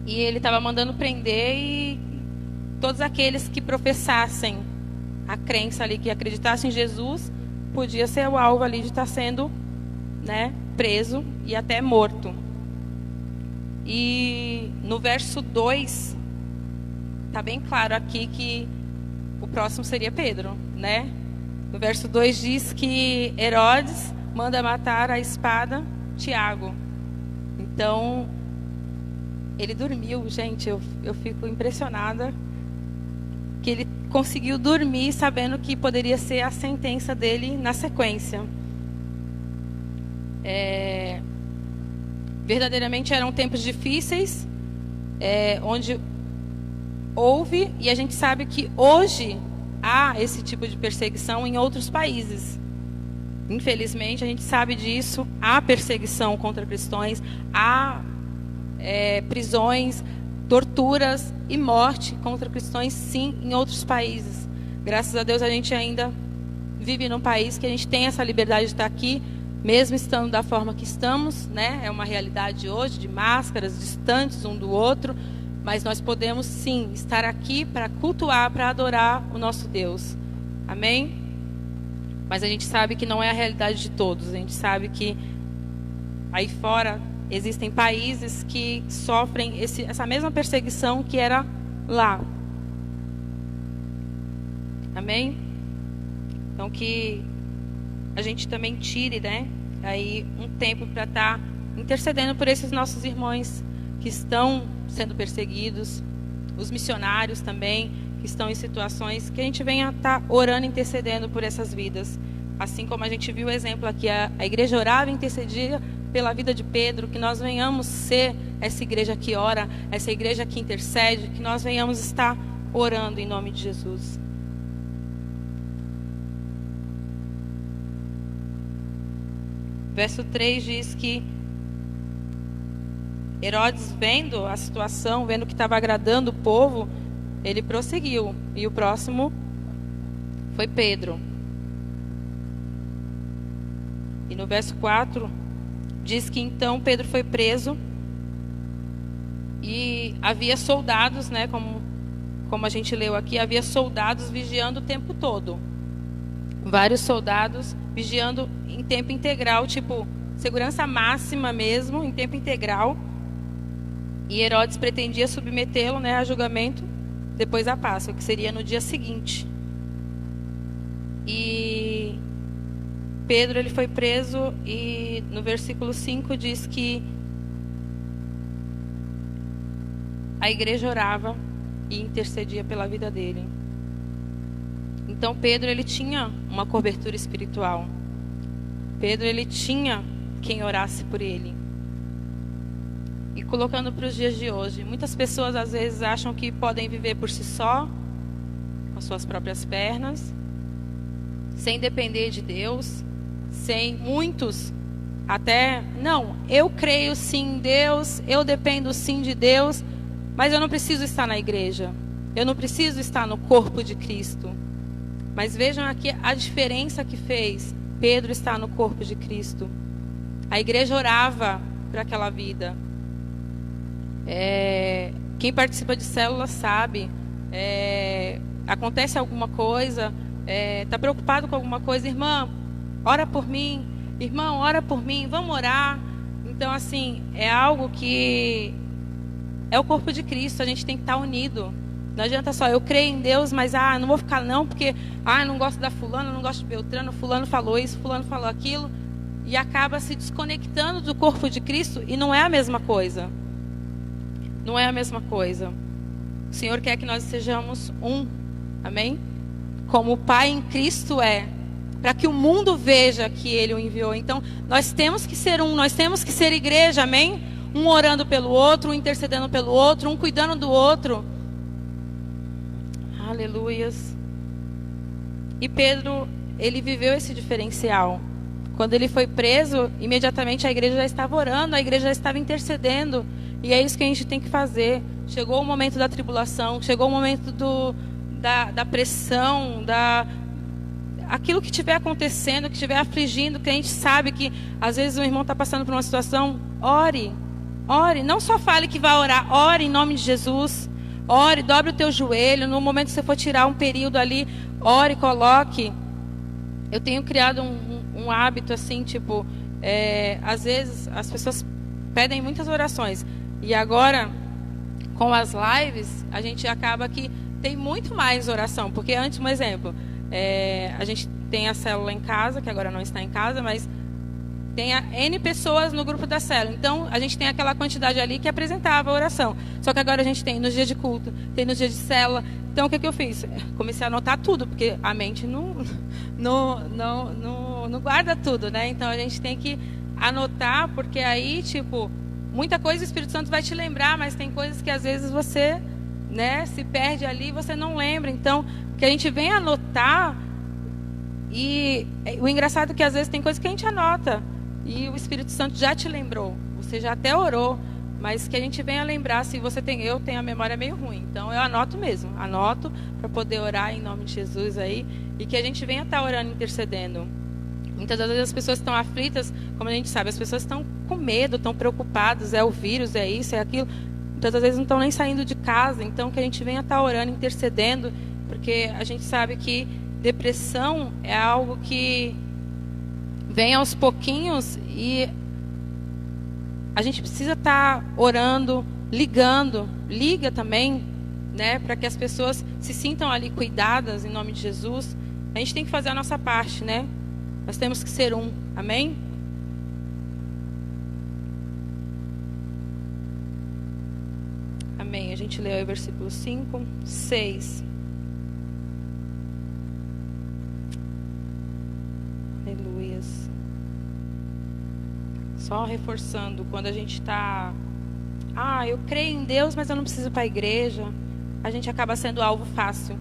E ele estava mandando prender e todos aqueles que professassem a crença ali, que acreditassem em Jesus, podia ser o alvo ali de estar sendo, né, preso e até morto. E no verso 2, está bem claro aqui que o próximo seria Pedro, né? No verso 2 diz que Herodes manda matar a espada Tiago. Então, ele dormiu, gente, eu fico impressionada que ele conseguiu dormir sabendo que poderia ser a sentença dele na sequência. Verdadeiramente eram tempos difíceis, onde houve, e a gente sabe que hoje há esse tipo de perseguição em outros países. Infelizmente, a gente sabe disso, há perseguição contra cristãos, há prisões, torturas e morte contra cristãos, sim, em outros países. Graças a Deus, a gente ainda vive num país que a gente tem essa liberdade de estar aqui, mesmo estando da forma que estamos, né? É uma realidade hoje, de máscaras, distantes um do outro, mas nós podemos, sim, estar aqui para cultuar, para adorar o nosso Deus. Amém? Mas a gente sabe que não é a realidade de todos. A gente sabe que aí fora existem países que sofrem essa mesma perseguição que era lá. Amém? Então que a gente também tire, né, aí um tempo para estar intercedendo por esses nossos irmãos que estão sendo perseguidos, os missionários também, que estão em situações, que a gente venha estar orando, intercedendo por essas vidas. Assim como a gente viu o exemplo aqui, a igreja orava e intercedia pela vida de Pedro, que nós venhamos ser essa igreja que ora, essa igreja que intercede, que nós venhamos estar orando em nome de Jesus. Verso 3 diz que Herodes, vendo a situação, vendo que estava agradando o povo, ele prosseguiu. E o próximo foi Pedro. E no verso 4, diz que então Pedro foi preso e havia soldados, né, como a gente leu aqui, havia soldados vigiando o tempo todo. Vários soldados vigiando em tempo integral, tipo, segurança máxima mesmo, em tempo integral. E Herodes pretendia submetê-lo, né, a julgamento depois da Páscoa, que seria no dia seguinte. E Pedro, ele foi preso e no versículo 5 diz que a igreja orava e intercedia pela vida dele. Então Pedro, ele tinha uma cobertura espiritual. Pedro, ele tinha quem orasse por ele. E colocando para os dias de hoje, muitas pessoas às vezes acham que podem viver por si só, com suas próprias pernas, sem depender de Deus, sem muitos até, não, eu creio sim em Deus, eu dependo sim de Deus, mas eu não preciso estar na igreja, eu não preciso estar no corpo de Cristo. Mas vejam aqui a diferença que fez Pedro estar no corpo de Cristo. A igreja orava para aquela vida. Quem participa de célula sabe, acontece alguma coisa, está preocupado com alguma coisa, irmã, ora por mim, irmão, ora por mim, vamos orar. Então, assim, é algo que é o corpo de Cristo, a gente tem que estar unido. Não adianta só, eu creio em Deus, mas não vou ficar não, porque eu não gosto da fulana, não gosto de Beltrano, fulano falou isso, fulano falou aquilo, e acaba se desconectando do corpo de Cristo, e não é a mesma coisa. Não é a mesma coisa. O Senhor quer que nós sejamos um, amém? Como o Pai em Cristo é, para que o mundo veja que Ele o enviou. Então, nós temos que ser um, nós temos que ser igreja, amém? Um orando pelo outro, um intercedendo pelo outro, um cuidando do outro. Aleluias. E Pedro, ele viveu esse diferencial. Quando ele foi preso, imediatamente a igreja já estava orando, a igreja já estava intercedendo. E é isso que a gente tem que fazer. Chegou o momento da tribulação, chegou o momento da pressão, aquilo que estiver acontecendo, que estiver afligindo, que a gente sabe que às vezes o irmão está passando por uma situação, ore. Ore, não só fale que vai orar, ore em nome de Jesus. Ore, dobre o teu joelho, no momento que você for tirar um período ali, ore, coloque. Eu tenho criado um hábito assim, tipo, às vezes as pessoas pedem muitas orações. E agora, com as lives, a gente acaba que tem muito mais oração. Porque antes, um exemplo, a gente tem a célula em casa, que agora não está em casa, mas tem N pessoas no grupo da célula. Então, a gente tem aquela quantidade ali que apresentava a oração. Só que agora a gente tem nos dias de culto, tem nos dias de célula. Então, Então, o que eu fiz? Comecei a anotar tudo, porque a mente não guarda tudo, né? Então, a gente tem que anotar, porque aí, tipo, muita coisa o Espírito Santo vai te lembrar, mas tem coisas que às vezes você, né, se perde ali e você não lembra. Então, que a gente vem anotar, e o engraçado é que às vezes tem coisas que a gente anota e o Espírito Santo já te lembrou, você já até orou, mas que a gente venha lembrar. Se você tem, eu tenho a memória meio ruim, então eu anoto mesmo, anoto para poder orar em nome de Jesus aí, e que a gente venha estar orando, intercedendo. Muitas das vezes as pessoas estão aflitas, como a gente sabe, as pessoas estão com medo, estão preocupadas, é o vírus, é isso, é aquilo. Muitas das vezes não estão nem saindo de casa, então que a gente venha estar orando, intercedendo, porque a gente sabe que depressão é algo que vem aos pouquinhos e a gente precisa estar orando, liga também, né, para que as pessoas se sintam ali cuidadas em nome de Jesus. A gente tem que fazer a nossa parte, né? Nós temos que ser um, amém? Amém. A gente leu aí o versículo 5, 6. Aleluias. Só reforçando, quando a gente está... eu creio em Deus, mas eu não preciso ir para a igreja. A gente acaba sendo alvo fácil.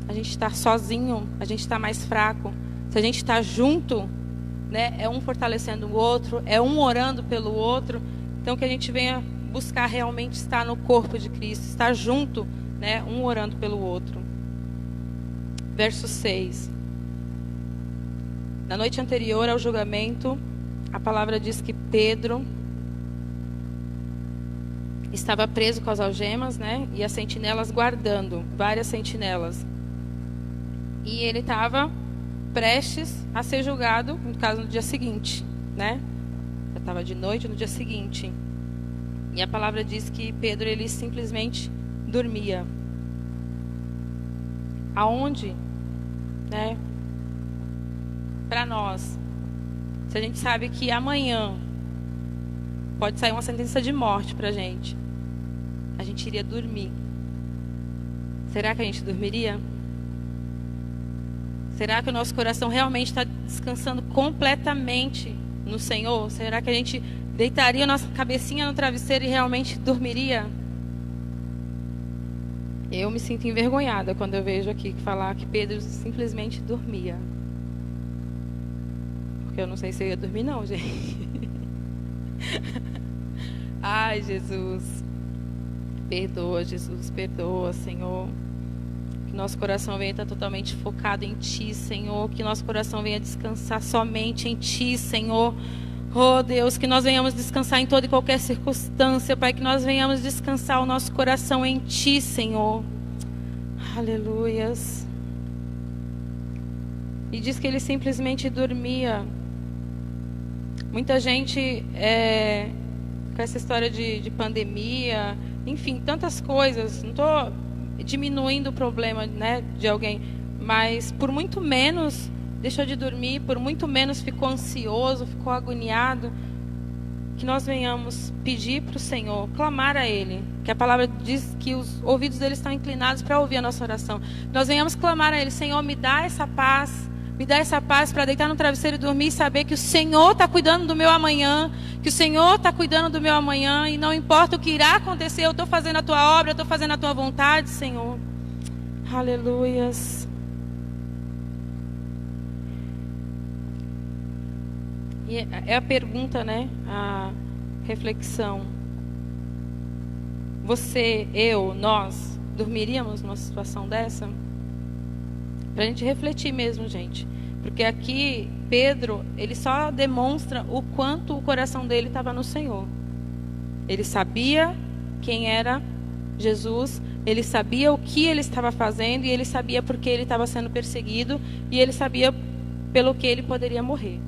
A gente está sozinho, a gente está mais fraco. Se a gente está junto, né, é um fortalecendo o outro, é um orando pelo outro. Então, que a gente venha buscar realmente estar no corpo de Cristo, estar junto, né, um orando pelo outro. Verso 6. Na noite anterior ao julgamento, a palavra diz que Pedro estava preso com as algemas, né, e as sentinelas guardando, várias sentinelas. E ele estava prestes a ser julgado, no caso, no dia seguinte, né? Já estava de noite, no dia seguinte. E a palavra diz que Pedro, ele simplesmente dormia. Aonde, né? Para nós, se a gente sabe que amanhã pode sair uma sentença de morte para a gente iria dormir. Será que a gente dormiria? Será que o nosso coração realmente está descansando completamente no Senhor? Será que a gente deitaria a nossa cabecinha no travesseiro e realmente dormiria? Eu me sinto envergonhada quando eu vejo aqui falar que Pedro simplesmente dormia. Porque eu não sei se eu ia dormir não, gente. Ai, Jesus. Perdoa, Jesus, perdoa, Senhor. Que nosso coração venha estar totalmente focado em Ti, Senhor. Que nosso coração venha descansar somente em Ti, Senhor. Oh, Deus, que nós venhamos descansar em toda e qualquer circunstância, Pai. Que nós venhamos descansar o nosso coração em Ti, Senhor. Aleluias. E diz que ele simplesmente dormia. Muita gente, com essa história de pandemia, enfim, tantas coisas. Não estou diminuindo o problema, né, de alguém, mas por muito menos deixou de dormir, por muito menos ficou ansioso, ficou agoniado. Que nós venhamos pedir para o Senhor, clamar a Ele, que a palavra diz que os ouvidos dele estão inclinados para ouvir a nossa oração. Nós venhamos clamar a Ele: Senhor, me dá essa paz para deitar no travesseiro e dormir e saber que o Senhor está cuidando do meu amanhã, que o Senhor está cuidando do meu amanhã, e não importa o que irá acontecer, eu estou fazendo a Tua obra, eu estou fazendo a Tua vontade, Senhor. Aleluias. E é a pergunta, né? A reflexão. Você, eu, nós, dormiríamos numa situação dessa? Para a gente refletir mesmo, gente. Porque aqui, Pedro, ele só demonstra o quanto o coração dele estava no Senhor. Ele sabia quem era Jesus, ele sabia o que ele estava fazendo, e ele sabia por que ele estava sendo perseguido, e ele sabia pelo que ele poderia morrer.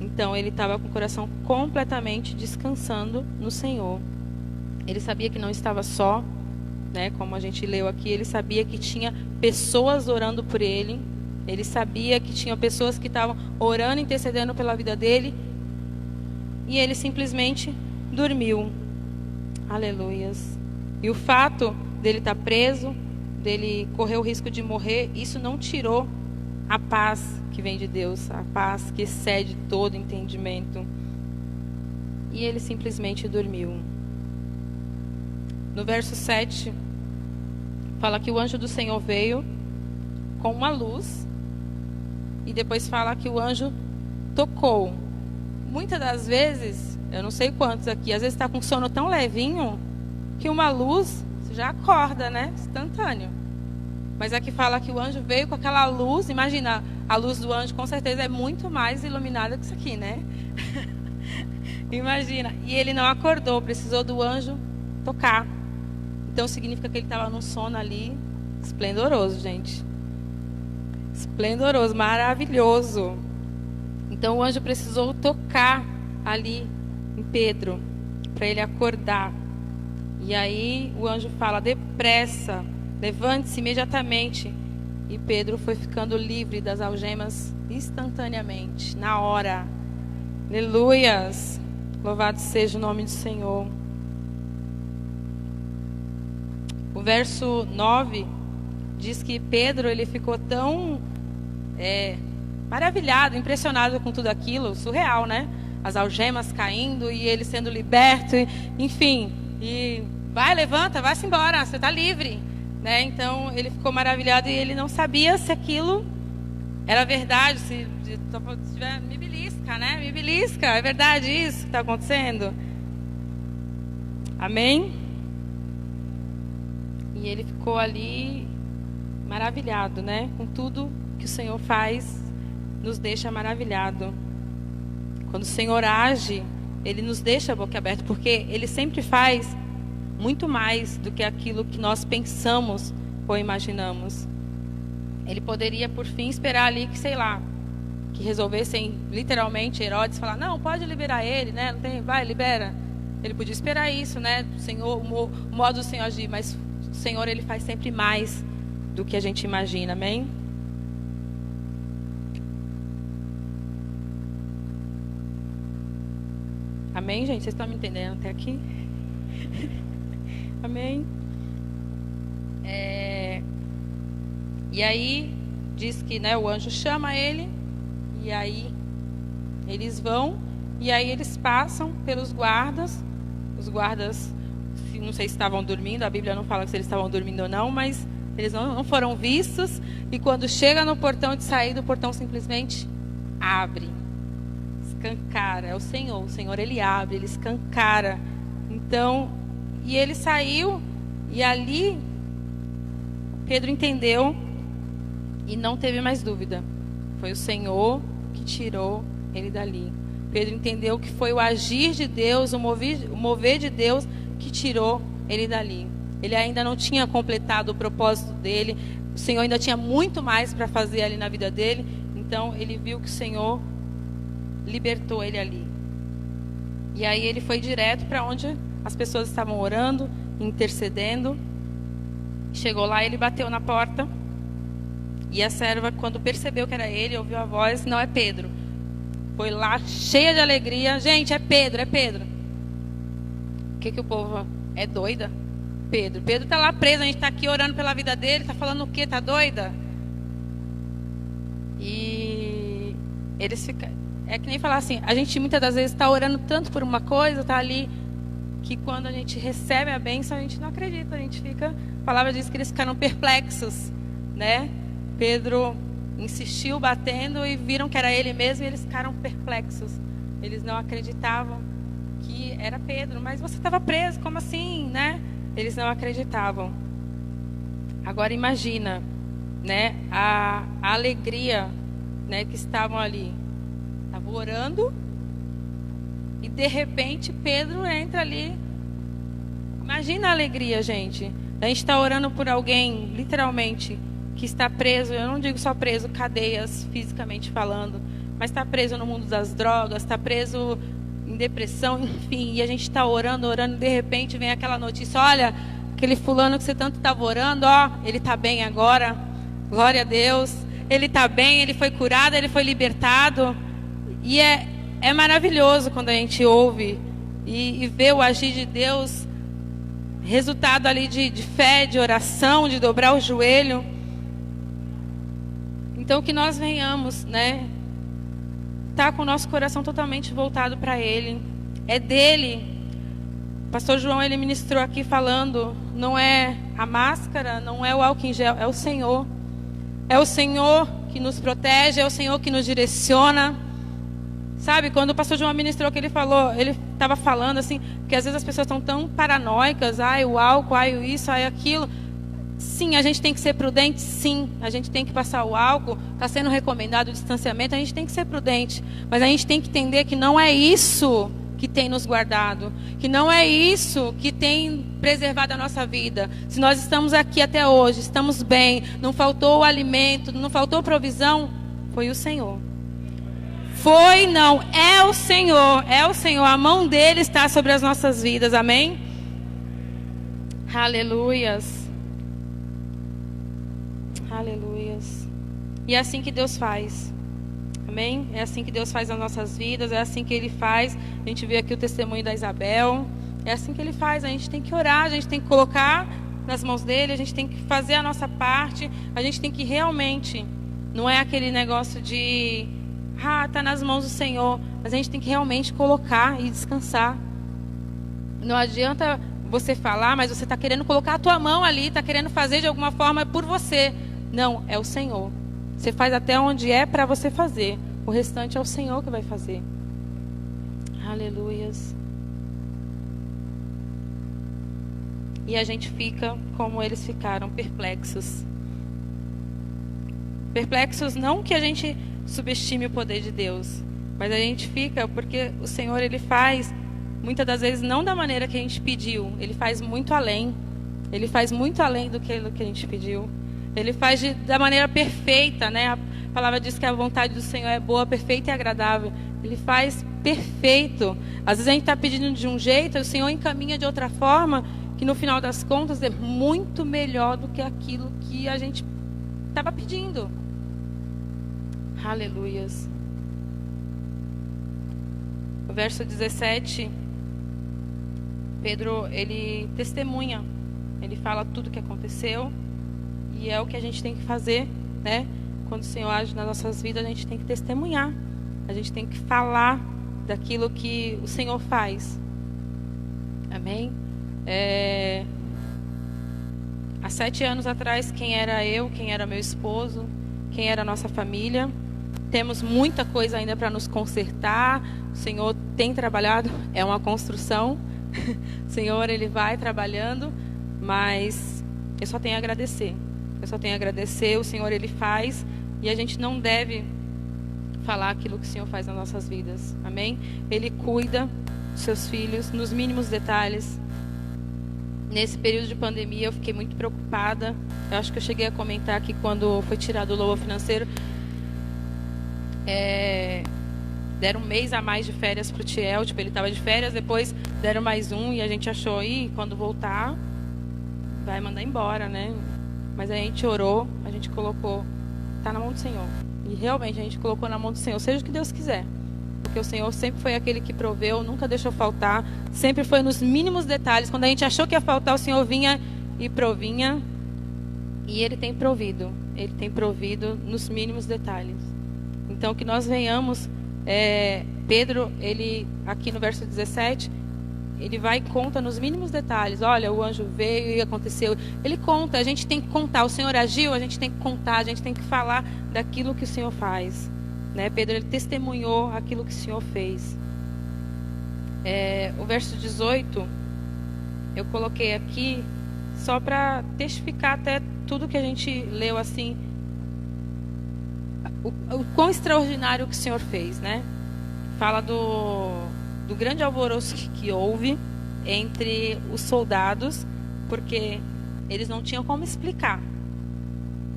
Então, ele estava com o coração completamente descansando no Senhor. Ele sabia que não estava só, né? Como a gente leu aqui, ele sabia que tinha pessoas orando por ele. Ele sabia que tinha pessoas que estavam orando, intercedendo pela vida dele. E ele simplesmente dormiu. Aleluias. E o fato dele estar preso, dele correr o risco de morrer, isso não tirou a paz que vem de Deus, a paz que excede todo entendimento. E ele simplesmente dormiu. No verso 7, fala que o anjo do Senhor veio com uma luz, e depois fala que o anjo tocou. Muitas das vezes, eu não sei quantos aqui, às vezes está com sono tão levinho que uma luz você já acorda, né? Instantâneo. Mas aqui fala que o anjo veio com aquela luz. Imagina, a luz do anjo com certeza é muito mais iluminada que isso aqui, né? Imagina. E ele não acordou, precisou do anjo tocar. Então significa que ele estava num sono ali esplendoroso, gente. Esplendoroso, maravilhoso. Então o anjo precisou tocar ali em Pedro para ele acordar. E aí o anjo fala: depressa, levante-se imediatamente. E Pedro foi ficando livre das algemas instantaneamente, na hora. Aleluias! Louvado seja o nome do Senhor. O verso 9 diz que Pedro ele ficou tão maravilhado, impressionado com tudo aquilo, surreal, né? As algemas caindo e ele sendo liberto, enfim. E vai, levanta, vai-se embora, você está livre, né? Então ele ficou maravilhado e ele não sabia se aquilo era verdade, se tiver, me belisca, né? Me belisca, é verdade isso que está acontecendo? Amém? E ele ficou ali maravilhado, né? Com tudo que o Senhor faz, nos deixa maravilhado. Quando o Senhor age, Ele nos deixa a boca aberta, porque Ele sempre faz muito mais do que aquilo que nós pensamos ou imaginamos. Ele poderia, por fim, esperar ali que, sei lá, que resolvessem literalmente Herodes falar: não, pode liberar ele, né? Não tem, vai, libera. Ele podia esperar isso, né? O Senhor, o modo do Senhor agir, mas o Senhor, Ele faz sempre mais do que a gente imagina, amém? Amém, gente? Vocês estão me entendendo até aqui? Amém? E aí, diz que, né, o anjo chama ele, e aí eles vão, e aí eles passam pelos guardas. Os guardas, não sei se estavam dormindo, a Bíblia não fala se eles estavam dormindo ou não, mas eles não foram vistos, e quando chega no portão de saída, o portão simplesmente abre. Escancara, é o Senhor Ele abre, Ele escancara. Então, e ele saiu, e ali Pedro entendeu e não teve mais dúvida. Foi o Senhor que tirou ele dali. Pedro entendeu que foi o agir de Deus, o mover de Deus que tirou ele dali. Ele ainda não tinha completado o propósito dele, o Senhor ainda tinha muito mais para fazer ali na vida dele. Então ele viu que o Senhor libertou ele ali. E aí ele foi direto para onde as pessoas estavam orando, intercedendo. Chegou lá, ele bateu na porta. E a serva, quando percebeu que era ele, ouviu a voz: não, é Pedro. Foi lá, cheia de alegria: gente, é Pedro, é Pedro. O que o povo é doida? Pedro está lá preso, a gente está aqui orando pela vida dele, está falando o quê? Está doida? E eles ficam... É que nem falar assim, a gente muitas das vezes está orando tanto por uma coisa, está ali, que quando a gente recebe a bênção, a gente não acredita, a gente fica... A palavra diz que eles ficaram perplexos, né? Pedro insistiu batendo e viram que era ele mesmo, e eles ficaram perplexos. Eles não acreditavam que era Pedro. Mas você estava preso, como assim, né? Eles não acreditavam. Agora imagina, né, a alegria, né, que estavam ali. Estavam orando e de repente Pedro entra ali. Imagina a alegria, gente. A gente está orando por alguém, literalmente, que está preso. Eu não digo só preso, cadeias, fisicamente falando, mas está preso no mundo das drogas, está preso em depressão, enfim. E a gente está orando, orando, e de repente vem aquela notícia: olha, aquele fulano que você tanto estava orando, ó, ele está bem agora. Glória a Deus. Ele está bem, ele foi curado, ele foi libertado. E é maravilhoso quando a gente ouve e vê o agir de Deus resultado ali de fé, de oração, de dobrar o joelho. Então que nós venhamos, né, tá com o nosso coração totalmente voltado para Ele. É dele. O pastor João, ele ministrou aqui falando, não é a máscara, não é o álcool em gel, é o Senhor. É o Senhor que nos protege, é o Senhor que nos direciona. Sabe, quando o pastor João ministrou que ele falou, ele estava falando assim, que às vezes as pessoas estão tão paranoicas, ai o álcool, ai isso, ai aquilo. Sim, a gente tem que ser prudente, sim. A gente tem que passar o álcool, está sendo recomendado o distanciamento, a gente tem que ser prudente. Mas a gente tem que entender que não é isso que tem nos guardado, que não é isso que tem preservado a nossa vida. Se nós estamos aqui até hoje, estamos bem, não faltou o alimento, não faltou provisão, foi o Senhor. Foi, não, é o Senhor, a mão dele está sobre as nossas vidas, amém? Aleluias. Aleluias. E é assim que Deus faz. Amém? É assim que Deus faz nas nossas vidas, é assim que Ele faz. A gente vê aqui o testemunho da Isabel. É assim que Ele faz. A gente tem que orar, a gente tem que colocar nas mãos dEle, a gente tem que fazer a nossa parte, a gente tem que realmente, não é aquele negócio de, tá nas mãos do Senhor, mas a gente tem que realmente colocar e descansar. Não adianta você falar, mas você está querendo colocar a tua mão ali, está querendo fazer de alguma forma por você. Não, é o Senhor. Você faz até onde é para você fazer. O restante é o Senhor que vai fazer. Aleluias. E a gente fica como eles ficaram, perplexos. Perplexos não que a gente subestime o poder de Deus, mas a gente fica porque o Senhor, Ele faz, muitas das vezes, não da maneira que a gente pediu. Ele faz muito além. Ele faz muito além do que a gente pediu. Ele faz da maneira perfeita, né? A palavra diz que a vontade do Senhor é boa, perfeita e agradável. Ele faz perfeito. Às vezes a gente está pedindo de um jeito, o Senhor encaminha de outra forma, que no final das contas é muito melhor do que aquilo que a gente estava pedindo. Aleluias. O verso 17, Pedro, ele testemunha. Ele fala tudo o que aconteceu. E é o que a gente tem que fazer, né? Quando o Senhor age nas nossas vidas, a gente tem que testemunhar. A gente tem que falar daquilo que o Senhor faz. Amém? Há 7 anos atrás, quem era eu, quem era meu esposo, quem era a nossa família. Temos muita coisa ainda para nos consertar. O Senhor tem trabalhado, é uma construção. O Senhor, Ele vai trabalhando, mas eu só tenho a agradecer. Eu só tenho a agradecer, o Senhor, Ele faz, e a gente não deve falar aquilo que o Senhor faz nas nossas vidas, amém? Ele cuida dos seus filhos nos mínimos detalhes. Nesse período de pandemia eu fiquei muito preocupada. Eu acho que eu cheguei a comentar aqui quando foi tirado o louvor financeiro. Deram um mês a mais de férias para o Tiel, tipo, ele estava de férias, depois deram mais um, e a gente achou, quando voltar, vai mandar embora, né? Mas a gente orou, a gente colocou, tá na mão do Senhor. E realmente a gente colocou na mão do Senhor, seja o que Deus quiser. Porque o Senhor sempre foi aquele que proveu, nunca deixou faltar, sempre foi nos mínimos detalhes. Quando a gente achou que ia faltar, o Senhor vinha e provinha. E Ele tem provido nos mínimos detalhes. Então que nós venhamos, Pedro, ele aqui no verso 17, ele vai e conta nos mínimos detalhes. Olha, o anjo veio e aconteceu. Ele conta, a gente tem que contar. O Senhor agiu, a gente tem que contar, a gente tem que falar daquilo que o Senhor faz. Né? Pedro, ele testemunhou aquilo que o Senhor fez. O verso 18, eu coloquei aqui só para testificar até tudo que a gente leu assim. O quão extraordinário que o Senhor fez, né? Fala do grande alvoroço que houve entre os soldados, porque eles não tinham como explicar,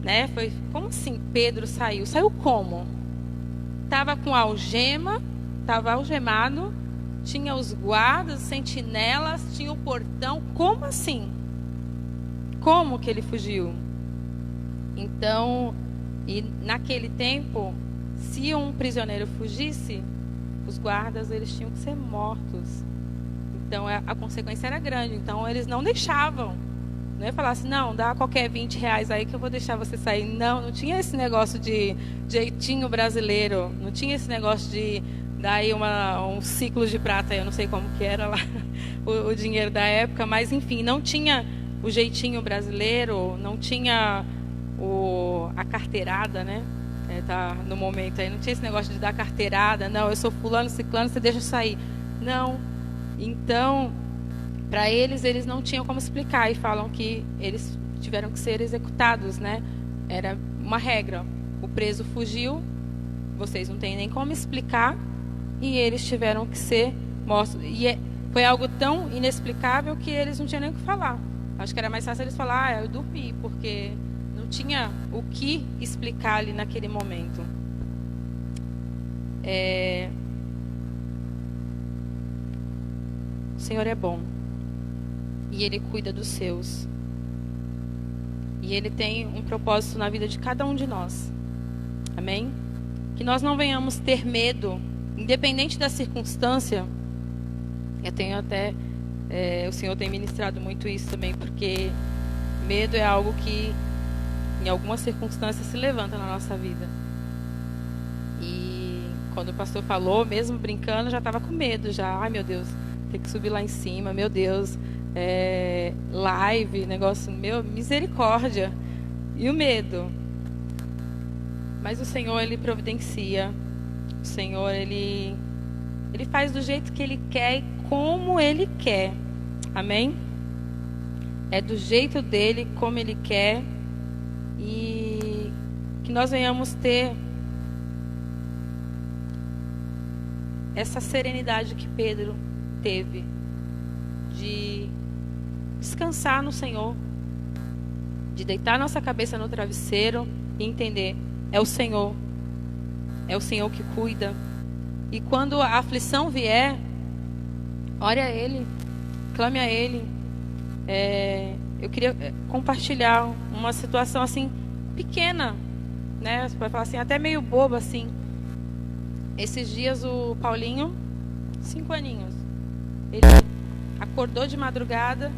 né? Foi como assim Pedro saiu? Saiu como? Estava com algema, estava algemado, tinha os guardas, sentinelas, tinha o portão. Como assim? Como que ele fugiu? Então, e naquele tempo, se um prisioneiro fugisse, os guardas, eles tinham que ser mortos. Então a consequência era grande. Então eles não deixavam. Não é falar assim, não, dá qualquer 20 reais aí que eu vou deixar você sair. Não, não tinha esse negócio de jeitinho brasileiro. Não tinha esse negócio de dar aí um ciclo de prata. Eu não sei como que era lá o dinheiro da época. Mas, enfim, não tinha o jeitinho brasileiro. Não tinha a carteirada, né? Tá no momento aí. Não tinha esse negócio de dar carteirada. Não, eu sou fulano, ciclano, você deixa eu sair. Não. Então, para eles não tinham como explicar. E falam que eles tiveram que ser executados, né? Era uma regra. O preso fugiu, vocês não têm nem como explicar, e eles tiveram que ser mortos. E foi algo tão inexplicável que eles não tinham nem o que falar. Acho que era mais fácil eles falar, eu dormi, porque não tinha o que explicar ali naquele momento. O Senhor é bom. E Ele cuida dos seus. E Ele tem um propósito na vida de cada um de nós. Amém? Que nós não venhamos ter medo, independente da circunstância. Eu tenho até... o Senhor tem ministrado muito isso também, porque medo é algo que, em algumas circunstâncias, se levanta na nossa vida. E quando o pastor falou, mesmo brincando, já estava com medo. Já, ai meu Deus, tem que subir lá em cima, meu Deus... live, negócio, meu, misericórdia. E o medo. Mas o Senhor, Ele providencia. O Senhor, Ele faz do jeito que Ele quer e como Ele quer. Amém? É do jeito dEle, como Ele quer. E que nós venhamos ter essa serenidade que Pedro teve. De descansar no Senhor, de deitar nossa cabeça no travesseiro e entender, é o Senhor que cuida. E quando a aflição vier, ore a Ele, clame a Ele. Eu queria compartilhar uma situação assim pequena, né? Você vai falar assim, até meio boba assim. Esses dias o Paulinho, 5 aninhos, ele acordou de madrugada.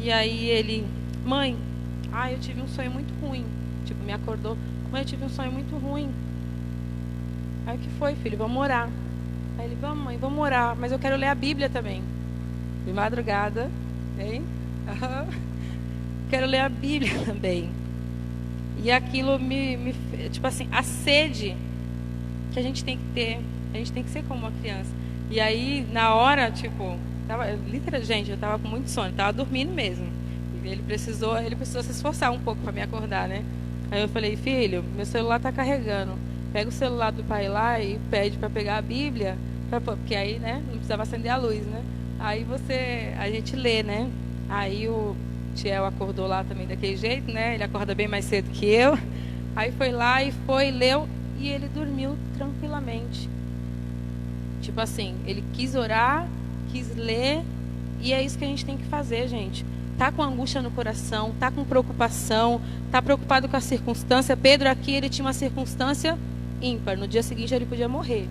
E aí ele, mãe, eu tive um sonho muito ruim. Tipo, me acordou, mãe, eu tive um sonho muito ruim. Aí o que foi, filho? Vamos orar. Aí ele, vamos, mãe, vamos orar. Mas eu quero ler a Bíblia também. De madrugada, hein? Quero ler a Bíblia também. E aquilo me tipo assim, a sede que a gente tem que ter. A gente tem que ser como uma criança. E aí, na hora, tipo... Gente, eu estava com muito sono, estava dormindo mesmo. Ele precisou se esforçar um pouco para me acordar, né? Aí eu falei, filho, meu celular está carregando. Pega o celular do pai lá e pede para pegar a Bíblia, porque aí, né, não precisava acender a luz, né? Aí a gente lê, né? Aí o Tiel acordou lá também daquele jeito, né? Ele acorda bem mais cedo que eu. Aí foi lá leu e ele dormiu tranquilamente. Tipo assim, ele quis orar, quis ler, e é isso que a gente tem que fazer, gente. Tá com angústia no coração, tá com preocupação, tá preocupado com a circunstância. Pedro aqui, ele tinha uma circunstância ímpar. No dia seguinte ele podia morrer.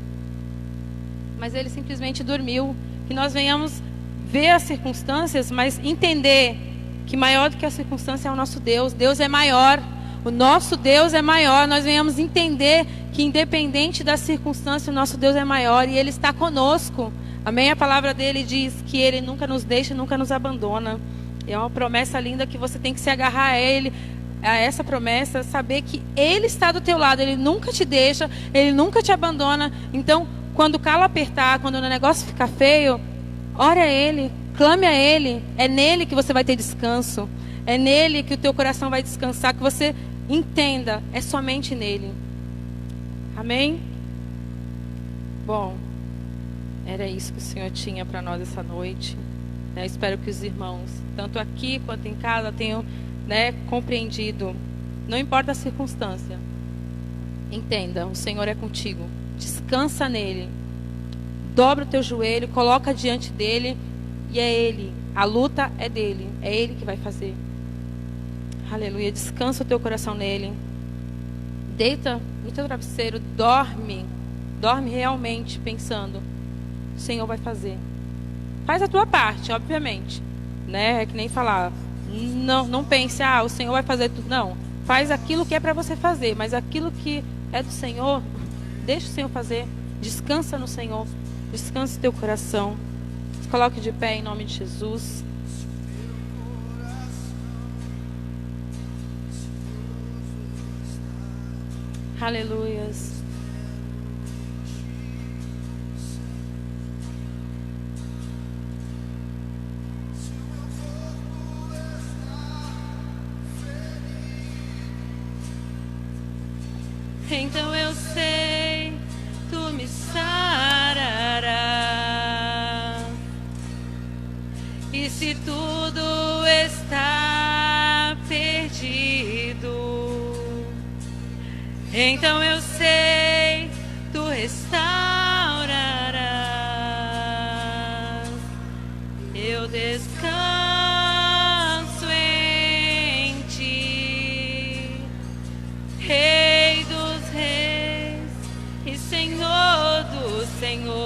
Mas ele simplesmente dormiu. Que nós venhamos ver as circunstâncias, mas entender que maior do que a circunstância é o nosso Deus. Deus é maior. O nosso Deus é maior. Nós venhamos entender que independente da circunstância, o nosso Deus é maior e Ele está conosco. Amém? A palavra dele diz que Ele nunca nos deixa, nunca nos abandona. É uma promessa linda que você tem que se agarrar a Ele, a essa promessa, saber que Ele está do teu lado, Ele nunca te deixa, Ele nunca te abandona. Então, quando o calo apertar, quando o negócio ficar feio, ore a Ele, clame a Ele. É nele que você vai ter descanso. É nele que o teu coração vai descansar, que você entenda, é somente nele. Amém? Bom, era isso que o Senhor tinha para nós essa noite. Eu espero que os irmãos, tanto aqui quanto em casa, tenham, compreendido. Não importa a circunstância. Entenda, o Senhor é contigo. Descansa nele. Dobra o teu joelho, coloca diante dele. E é Ele. A luta é dele. É Ele que vai fazer. Aleluia. Descansa o teu coração nele. Deita no teu travesseiro. Dorme. Dorme realmente pensando. O Senhor vai fazer. Faz a tua parte, obviamente, né? É que nem falar, não pense, o Senhor vai fazer tudo. Não, faz aquilo que é para você fazer, mas aquilo que é do Senhor, deixa o Senhor fazer. Descansa no Senhor, descansa teu coração. Se coloque de pé em nome de Jesus. Aleluias. Então eu sei, tu me sararás. E se tudo está perdido, então eu sei, tu restaurarás. Eu descanso em ti, Rei dos reis e Senhor dos senhores.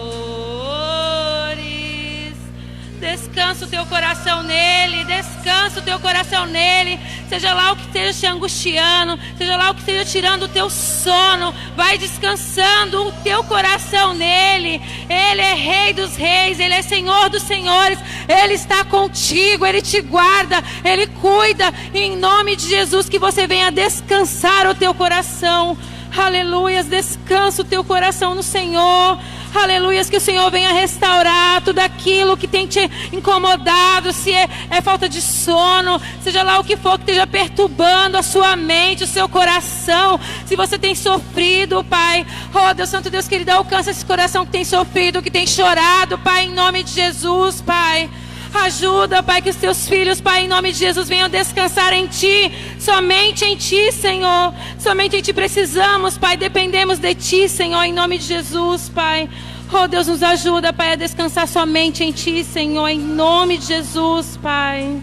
Descansa o teu coração nele, descansa o teu coração nele. Seja lá o que esteja te angustiando, seja lá o que esteja tirando o teu sono, vai descansando o teu coração nele. Ele é Rei dos reis, ele é Senhor dos senhores. Ele está contigo, ele te guarda, ele cuida. Em nome de Jesus, que você venha descansar o teu coração. Aleluias, descansa o teu coração no Senhor. Aleluias, que o Senhor venha restaurar tudo aquilo que tem te incomodado. Se é falta de sono, seja lá o que for que esteja perturbando a sua mente, o seu coração. Se você tem sofrido, Pai, oh Deus Santo, Deus querido, alcança esse coração que tem sofrido, que tem chorado, Pai, em nome de Jesus, Pai. Ajuda, Pai, que os teus filhos, Pai, em nome de Jesus, venham descansar em Ti, somente em Ti, Senhor. Somente em Ti precisamos, Pai, dependemos de Ti, Senhor, em nome de Jesus, Pai. Oh, Deus, nos ajuda, Pai, a descansar somente em Ti, Senhor, em nome de Jesus, Pai.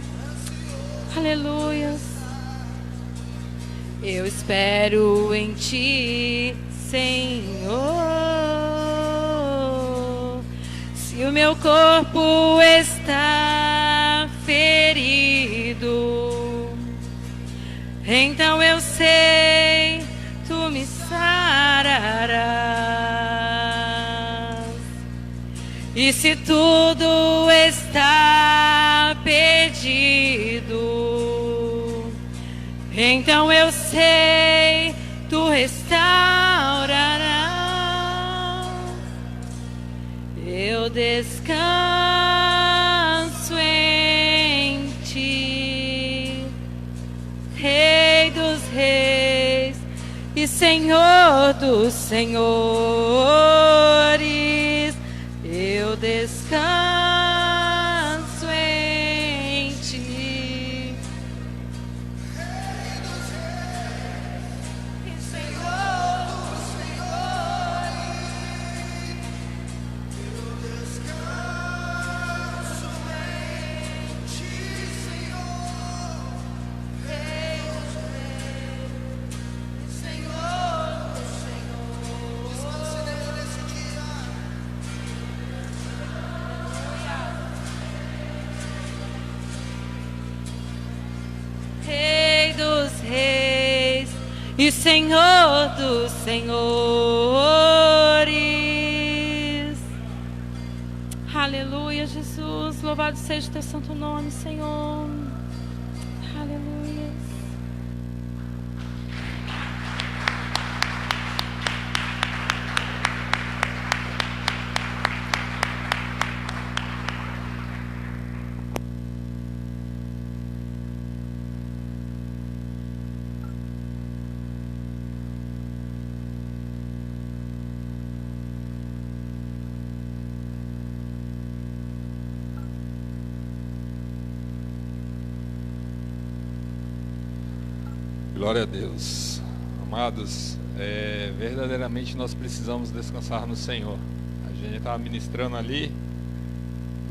Aleluia. Eu espero em Ti, Senhor. Se o meu corpo está ferido, então eu sei, tu me sararás. E se tudo está perdido, então eu sei, tu restaurarás. Eu descanso em Ti, Rei dos reis e Senhor dos senhores. Eu descanso em Ti, Rei dos reis e Senhor dos senhores. Eu descanso em Ti, Senhor, Rei dos reis e Senhor dos senhores. Rei dos reis e Senhor dos senhores. Aleluia, Jesus. Louvado seja o teu santo nome, Senhor. Aleluia. Glória a Deus. Amados, verdadeiramente nós precisamos descansar no Senhor. A gente estava ministrando ali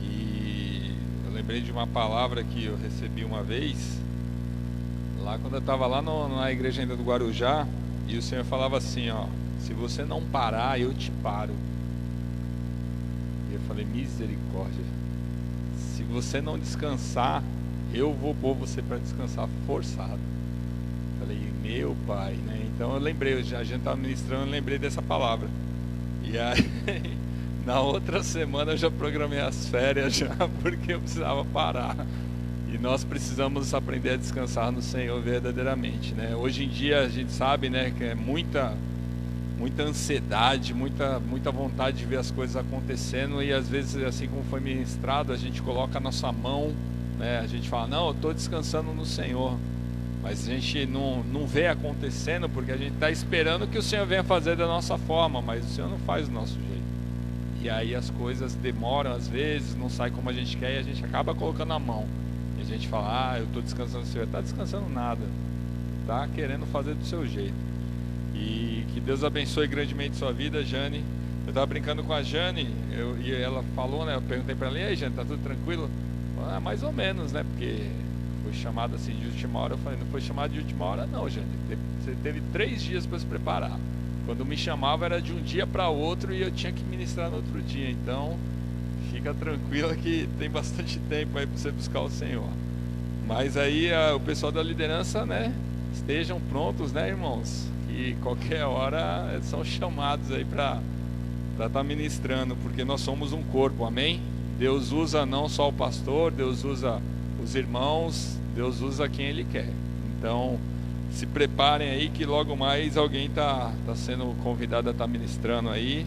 e eu lembrei de uma palavra que eu recebi uma vez, lá quando eu estava lá na igreja ainda do Guarujá, e o Senhor falava assim, ó: se você não parar, eu te paro. E eu falei, misericórdia. você não descansar, eu vou pôr você para descansar forçado. Falei, meu pai, né? Então eu lembrei, a gente estava ministrando, eu lembrei dessa palavra. E aí, na outra semana eu já programei as férias já, porque eu precisava parar. E nós precisamos aprender a descansar no Senhor verdadeiramente, né? Hoje em dia a gente sabe, né, que é muita ansiedade, muita vontade de ver as coisas acontecendo, e às vezes, assim como foi ministrado, a gente coloca a nossa mão, né? A gente fala, não, eu estou descansando no Senhor, mas a gente não vê acontecendo, porque a gente está esperando que o Senhor venha fazer da nossa forma, mas o Senhor não faz do nosso jeito. E aí as coisas demoram às vezes, não sai como a gente quer, e a gente acaba colocando a mão. E a gente fala, eu estou descansando no Senhor. Está descansando nada, está querendo fazer do seu jeito. E que Deus abençoe grandemente sua vida, Jane. Eu estava brincando com a Jane, e ela falou, né? Eu perguntei para ela, e aí, Jane, tá tudo tranquilo? Mais ou menos, né? Porque foi chamado assim de última hora. Eu falei, não foi chamado de última hora não, Jane. Você teve 3 dias para se preparar. Quando me chamava era de um dia para outro e eu tinha que ministrar no outro dia. Então, fica tranquila que tem bastante tempo aí para você buscar o Senhor. Mas aí o pessoal da liderança, né? Estejam prontos, né, irmãos? E qualquer hora são chamados aí para estar ministrando, porque nós somos um corpo, amém? Deus usa não só o pastor, Deus usa os irmãos, Deus usa quem Ele quer. Então, se preparem aí que logo mais alguém está sendo convidado a estar ministrando aí,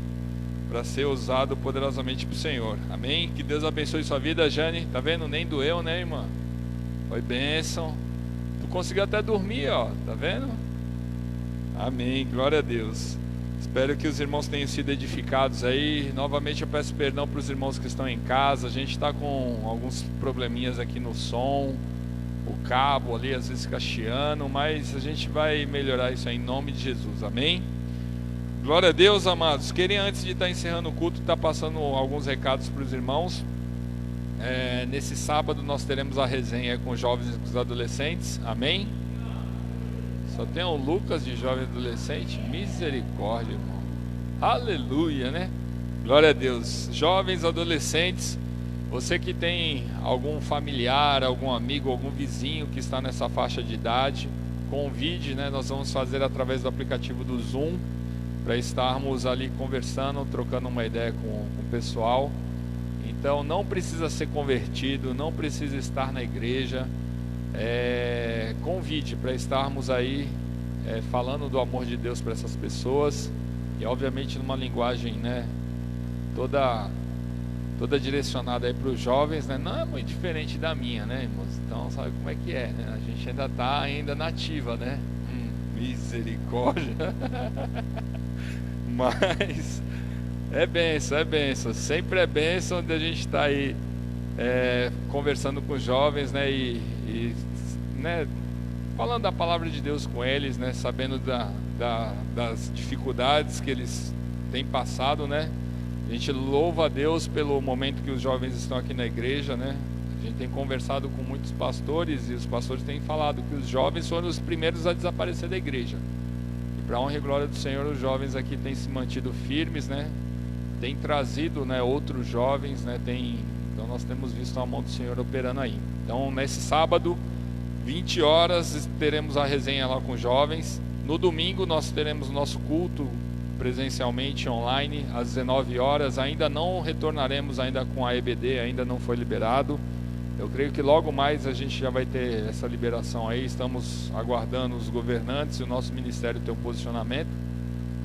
para ser usado poderosamente para o Senhor, amém? Que Deus abençoe sua vida, Jane. Tá vendo? Nem doeu, né, irmã? Foi bênção. Tu conseguiu até dormir, ó, tá vendo? Amém, glória a Deus. Espero que os irmãos tenham sido edificados aí. Novamente eu peço perdão para os irmãos que estão em casa. A gente está com alguns probleminhas aqui no som, o cabo ali às vezes fica chiando, mas a gente vai melhorar isso aí em nome de Jesus, amém? Glória a Deus, amados. Queria, antes de estar encerrando o culto, estar passando alguns recados para os irmãos. Nesse sábado nós teremos a resenha com os jovens e com os adolescentes, amém? Só tem o Lucas de jovem e adolescente, misericórdia, irmão. Aleluia, né? Glória a Deus. Jovens, adolescentes, você que tem algum familiar, algum amigo, algum vizinho que está nessa faixa de idade, convide, né? Nós vamos fazer através do aplicativo do Zoom, para estarmos ali conversando, trocando uma ideia com o pessoal. Então não precisa ser convertido, não precisa estar na igreja. Convide para estarmos aí falando do amor de Deus para essas pessoas, e obviamente numa linguagem, né, toda direcionada aí para os jovens, né? Não é muito diferente da minha, né, irmãos? Então sabe como é que é, né? A gente ainda está nativa, né? Misericórdia. Mas é bênção, sempre é bênção onde a gente está aí conversando com os jovens, né, e né, falando da palavra de Deus com eles, né, sabendo das dificuldades que eles têm passado, né. A gente louva a Deus pelo momento que os jovens estão aqui na igreja, né. A gente tem conversado com muitos pastores e os pastores têm falado que os jovens foram os primeiros a desaparecer da igreja. E para a honra e glória do Senhor, os jovens aqui têm se mantido firmes, né? Tem trazido, né, outros jovens, né? Então nós temos visto a mão do Senhor operando aí. Então nesse sábado, 20 horas, teremos a resenha lá com os jovens. No domingo nós teremos o nosso culto presencialmente online às 19 horas. Ainda não retornaremos ainda com a EBD, ainda não foi liberado. Eu creio que logo mais a gente já vai ter essa liberação aí. Estamos aguardando os governantes e o nosso ministério ter um posicionamento,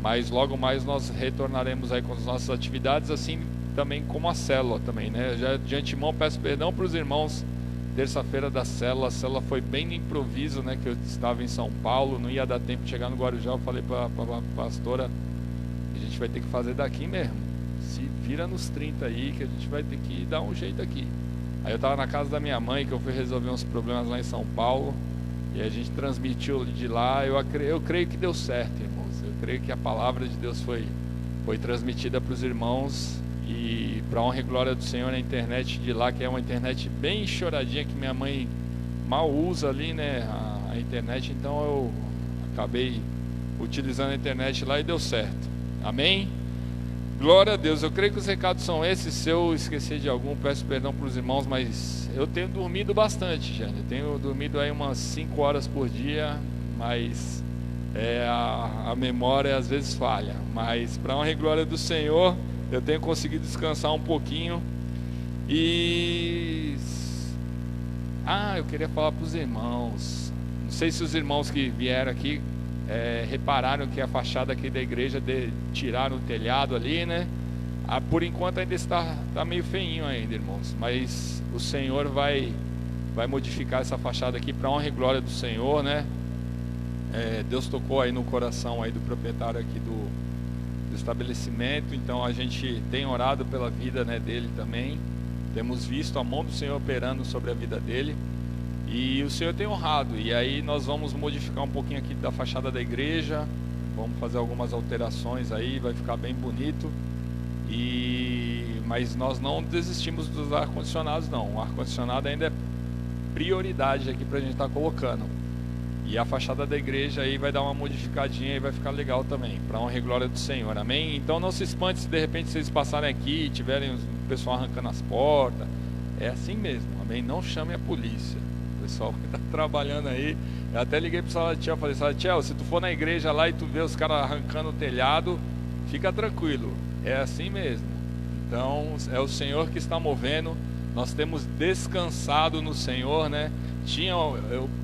mas logo mais nós retornaremos aí com as nossas atividades, assim também como a célula também, né? Já de antemão peço perdão para os irmãos. Terça-feira da célula, a célula foi bem no improviso, né? Que eu estava em São Paulo, não ia dar tempo de chegar no Guarujá. Eu falei para a pastora, a gente vai ter que fazer daqui mesmo. Se vira nos 30 aí, que a gente vai ter que dar um jeito aqui. Aí eu estava na casa da minha mãe, que eu fui resolver uns problemas lá em São Paulo, e a gente transmitiu de lá. Eu creio que deu certo, irmãos. Eu creio que a palavra de Deus foi transmitida para os irmãos, e para a honra e glória do Senhor, na internet de lá, que é uma internet bem choradinha, que minha mãe mal usa ali, né, a internet. Então eu acabei utilizando a internet lá e deu certo, amém? Glória a Deus. Eu creio que os recados são esses. Se eu esquecer de algum, peço perdão para os irmãos, mas eu tenho dormido bastante, Jane. Eu tenho dormido aí umas 5 horas por dia, mas a memória às vezes falha. Mas para honra e glória do Senhor, eu tenho conseguido descansar um pouquinho. E eu queria falar para os irmãos. Não sei se os irmãos que vieram aqui repararam que a fachada aqui da igreja tiraram o telhado ali, né? Por enquanto ainda está meio feinho ainda, irmãos, mas o Senhor vai modificar essa fachada aqui para honra e glória do Senhor, né? Deus tocou aí no coração aí do proprietário aqui do estabelecimento, então a gente tem orado pela vida, né, dele também. Temos visto a mão do Senhor operando sobre a vida dele. E o Senhor tem honrado. E aí nós vamos modificar um pouquinho aqui da fachada da igreja. Vamos fazer algumas alterações aí. Vai ficar bem bonito. Mas nós não desistimos dos ar-condicionados não. O ar-condicionado ainda é prioridade aqui para a gente estar colocando. E a fachada da igreja aí vai dar uma modificadinha e vai ficar legal também, para honra e glória do Senhor, amém? Então não se espante se de repente vocês passarem aqui e tiverem o pessoal arrancando as portas. É assim mesmo, amém? Não chame a polícia. O pessoal que está trabalhando aí, eu até liguei para o Salatiel, falei, Salatiel, se tu for na igreja lá e tu vê os caras arrancando o telhado, fica tranquilo, é assim mesmo. Então é o Senhor que está movendo. Nós temos descansado no Senhor, né?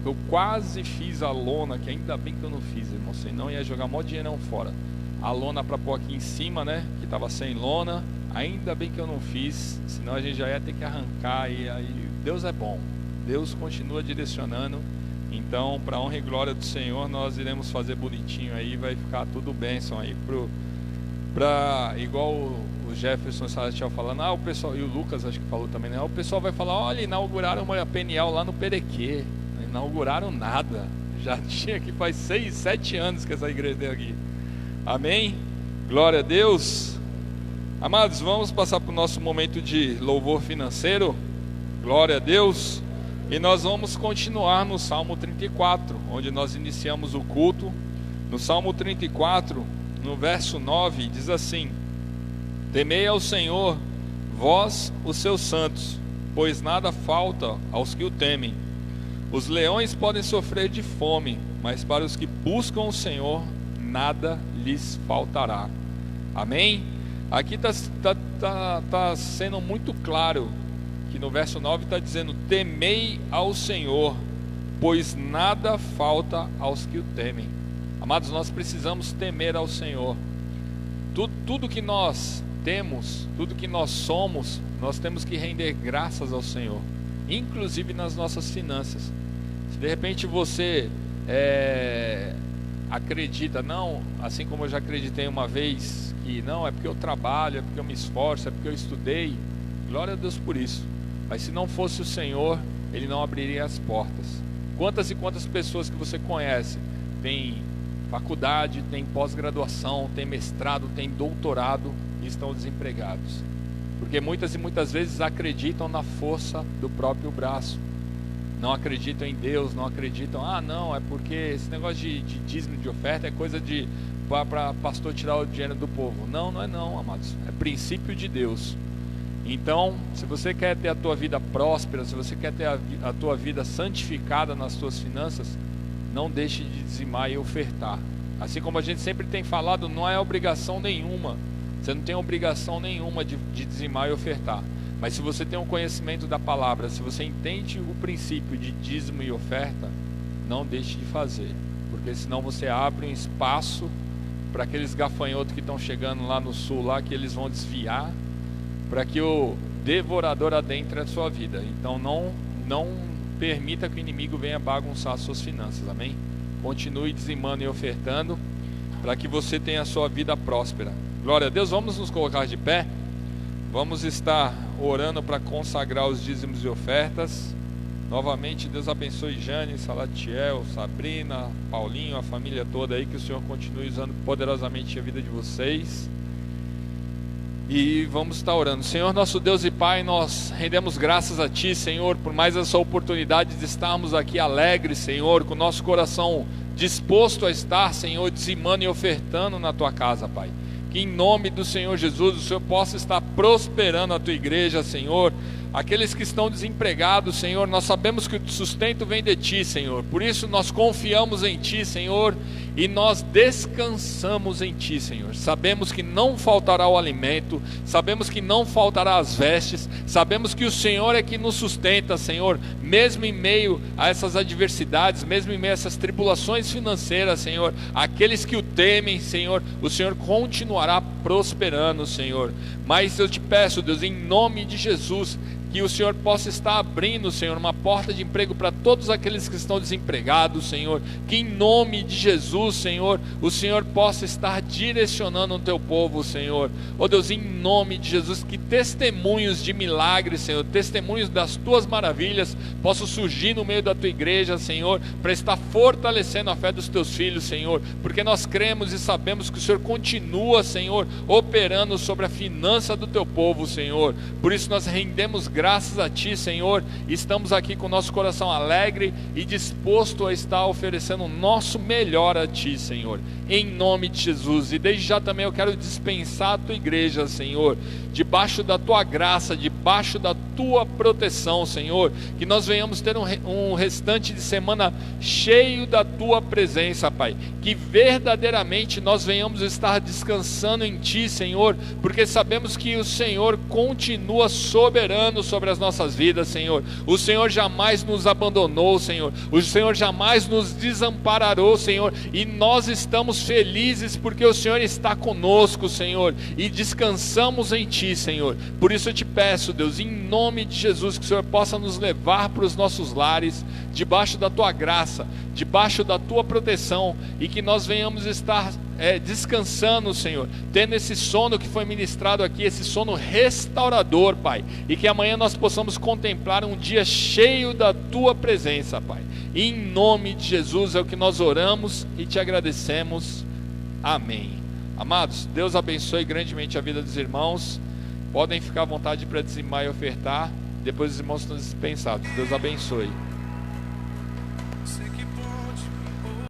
Eu quase fiz a lona, que ainda bem que eu não fiz, irmão, senão ia jogar mó dinheirão fora. A lona para pôr aqui em cima, né? Que estava sem lona. Ainda bem que eu não fiz, senão a gente já ia ter que arrancar. E aí Deus é bom, Deus continua direcionando. Então, para honra e glória do Senhor, nós iremos fazer bonitinho aí, vai ficar tudo bênção aí igual o Jefferson Salatiel falando, o pessoal, e o Lucas acho que falou também, né? O pessoal vai falar, olha, inauguraram uma Peniel lá no Perequê. Não inauguraram nada, já tinha que faz 6, 7 anos que essa igreja tem aqui. Amém? Glória a Deus. Amados, vamos passar para o nosso momento de louvor financeiro. Glória a Deus. E nós vamos continuar no Salmo 34, onde nós iniciamos o culto. No Salmo 34, no verso 9, diz assim: temei ao Senhor, vós os seus santos, pois nada falta aos que o temem. Os leões podem sofrer de fome, mas para os que buscam o Senhor, nada lhes faltará. Amém? Aqui está sendo muito claro que no verso 9 está dizendo: temei ao Senhor, pois nada falta aos que o temem. Amados, nós precisamos temer ao Senhor. Tudo que nós temos, tudo que nós somos, nós temos que render graças ao Senhor, inclusive nas nossas finanças. Se de repente você acredita, não, assim como eu já acreditei uma vez, que não, é porque eu trabalho, é porque eu me esforço, é porque eu estudei, glória a Deus por isso. Mas se não fosse o Senhor, Ele não abriria as portas. Quantas e quantas pessoas que você conhece tem faculdade, tem pós-graduação, tem mestrado, tem doutorado e estão desempregados? Porque muitas e muitas vezes acreditam na força do próprio braço, não acreditam em Deus, não acreditam, não, é porque esse negócio de dízimo, de oferta é coisa para pastor tirar o dinheiro do povo. Não, não é não, amados, é princípio de Deus. Então, se você quer ter a tua vida próspera, se você quer ter a tua vida santificada nas tuas finanças, não deixe de dizimar e ofertar. Assim como a gente sempre tem falado, não é obrigação nenhuma. Você não tem obrigação nenhuma de dizimar e ofertar. Mas se você tem um conhecimento da palavra, se você entende o princípio de dízimo e oferta, não deixe de fazer. Porque senão você abre um espaço para aqueles gafanhotos que estão chegando lá no sul, lá, que eles vão desviar, para que o devorador adentre a sua vida. Então não permita que o inimigo venha bagunçar as suas finanças, amém? Continue dizimando e ofertando, para que você tenha a sua vida próspera. Glória a Deus. Vamos nos colocar de pé. Vamos estar orando para consagrar os dízimos e ofertas. Novamente, Deus abençoe Jane, Salatiel, Sabrina, Paulinho, a família toda aí, que o Senhor continue usando poderosamente a vida de vocês. E vamos estar orando. Senhor, nosso Deus e Pai, nós rendemos graças a Ti, Senhor, por mais essa oportunidade de estarmos aqui alegres, Senhor, com o nosso coração disposto a estar, Senhor, dizimando e ofertando na Tua casa, Pai. que em nome do Senhor Jesus, o Senhor possa estar prosperando a tua igreja, Senhor. Aqueles que estão desempregados, Senhor, nós sabemos que o sustento vem de Ti, Senhor. Por isso nós confiamos em Ti, Senhor, e nós descansamos em Ti, Senhor. Sabemos que não faltará o alimento, sabemos que não faltará as vestes, sabemos que o Senhor é que nos sustenta, Senhor, mesmo em meio a essas adversidades, mesmo em meio a essas tribulações financeiras, Senhor. Aqueles que o temem, Senhor, o Senhor continuará prosperando, Senhor. Mas eu te peço, Deus, em nome de Jesus, que o Senhor possa estar abrindo, Senhor, uma porta de emprego para todos aqueles que estão desempregados, Senhor. Que em nome de Jesus, Senhor, o Senhor possa estar direcionando o teu povo, Senhor. Oh Deus, em nome de Jesus, que testemunhos de milagres, Senhor, testemunhos das tuas maravilhas possam surgir no meio da tua igreja, Senhor, para estar fortalecendo a fé dos teus filhos, Senhor. Porque nós cremos e sabemos que o Senhor continua, Senhor, operando sobre a finança do teu povo, Senhor. Por isso nós rendemos graças a Ti, Senhor. Estamos aqui com o nosso coração alegre e disposto a estar oferecendo o nosso melhor a Ti, Senhor, em nome de Jesus. E desde já também eu quero dispensar a Tua igreja, Senhor, debaixo da Tua graça, debaixo da Tua proteção, Senhor. Que nós venhamos ter um restante de semana cheio da Tua presença, Pai. Que verdadeiramente nós venhamos estar descansando em Ti, Senhor, porque sabemos que o Senhor continua soberano sobre as nossas vidas, Senhor. O Senhor jamais nos abandonou, Senhor. O Senhor jamais nos desampararou, Senhor. E nós estamos felizes porque o Senhor está conosco, Senhor. E descansamos em Ti, Senhor. Por isso eu te peço, Deus, em nome de Jesus, que o Senhor possa nos levar para os nossos lares, debaixo da Tua graça, debaixo da Tua proteção, e que nós venhamos estar descansando, Senhor, tendo esse sono que foi ministrado aqui, esse sono restaurador, Pai, e que amanhã nós possamos contemplar um dia cheio da Tua presença, Pai. Em nome de Jesus é o que nós oramos e te agradecemos. Amém. Amados, Deus abençoe grandemente a vida dos irmãos. Podem ficar à vontade para dizimar e ofertar. Depois os irmãos estão dispensados. Deus abençoe.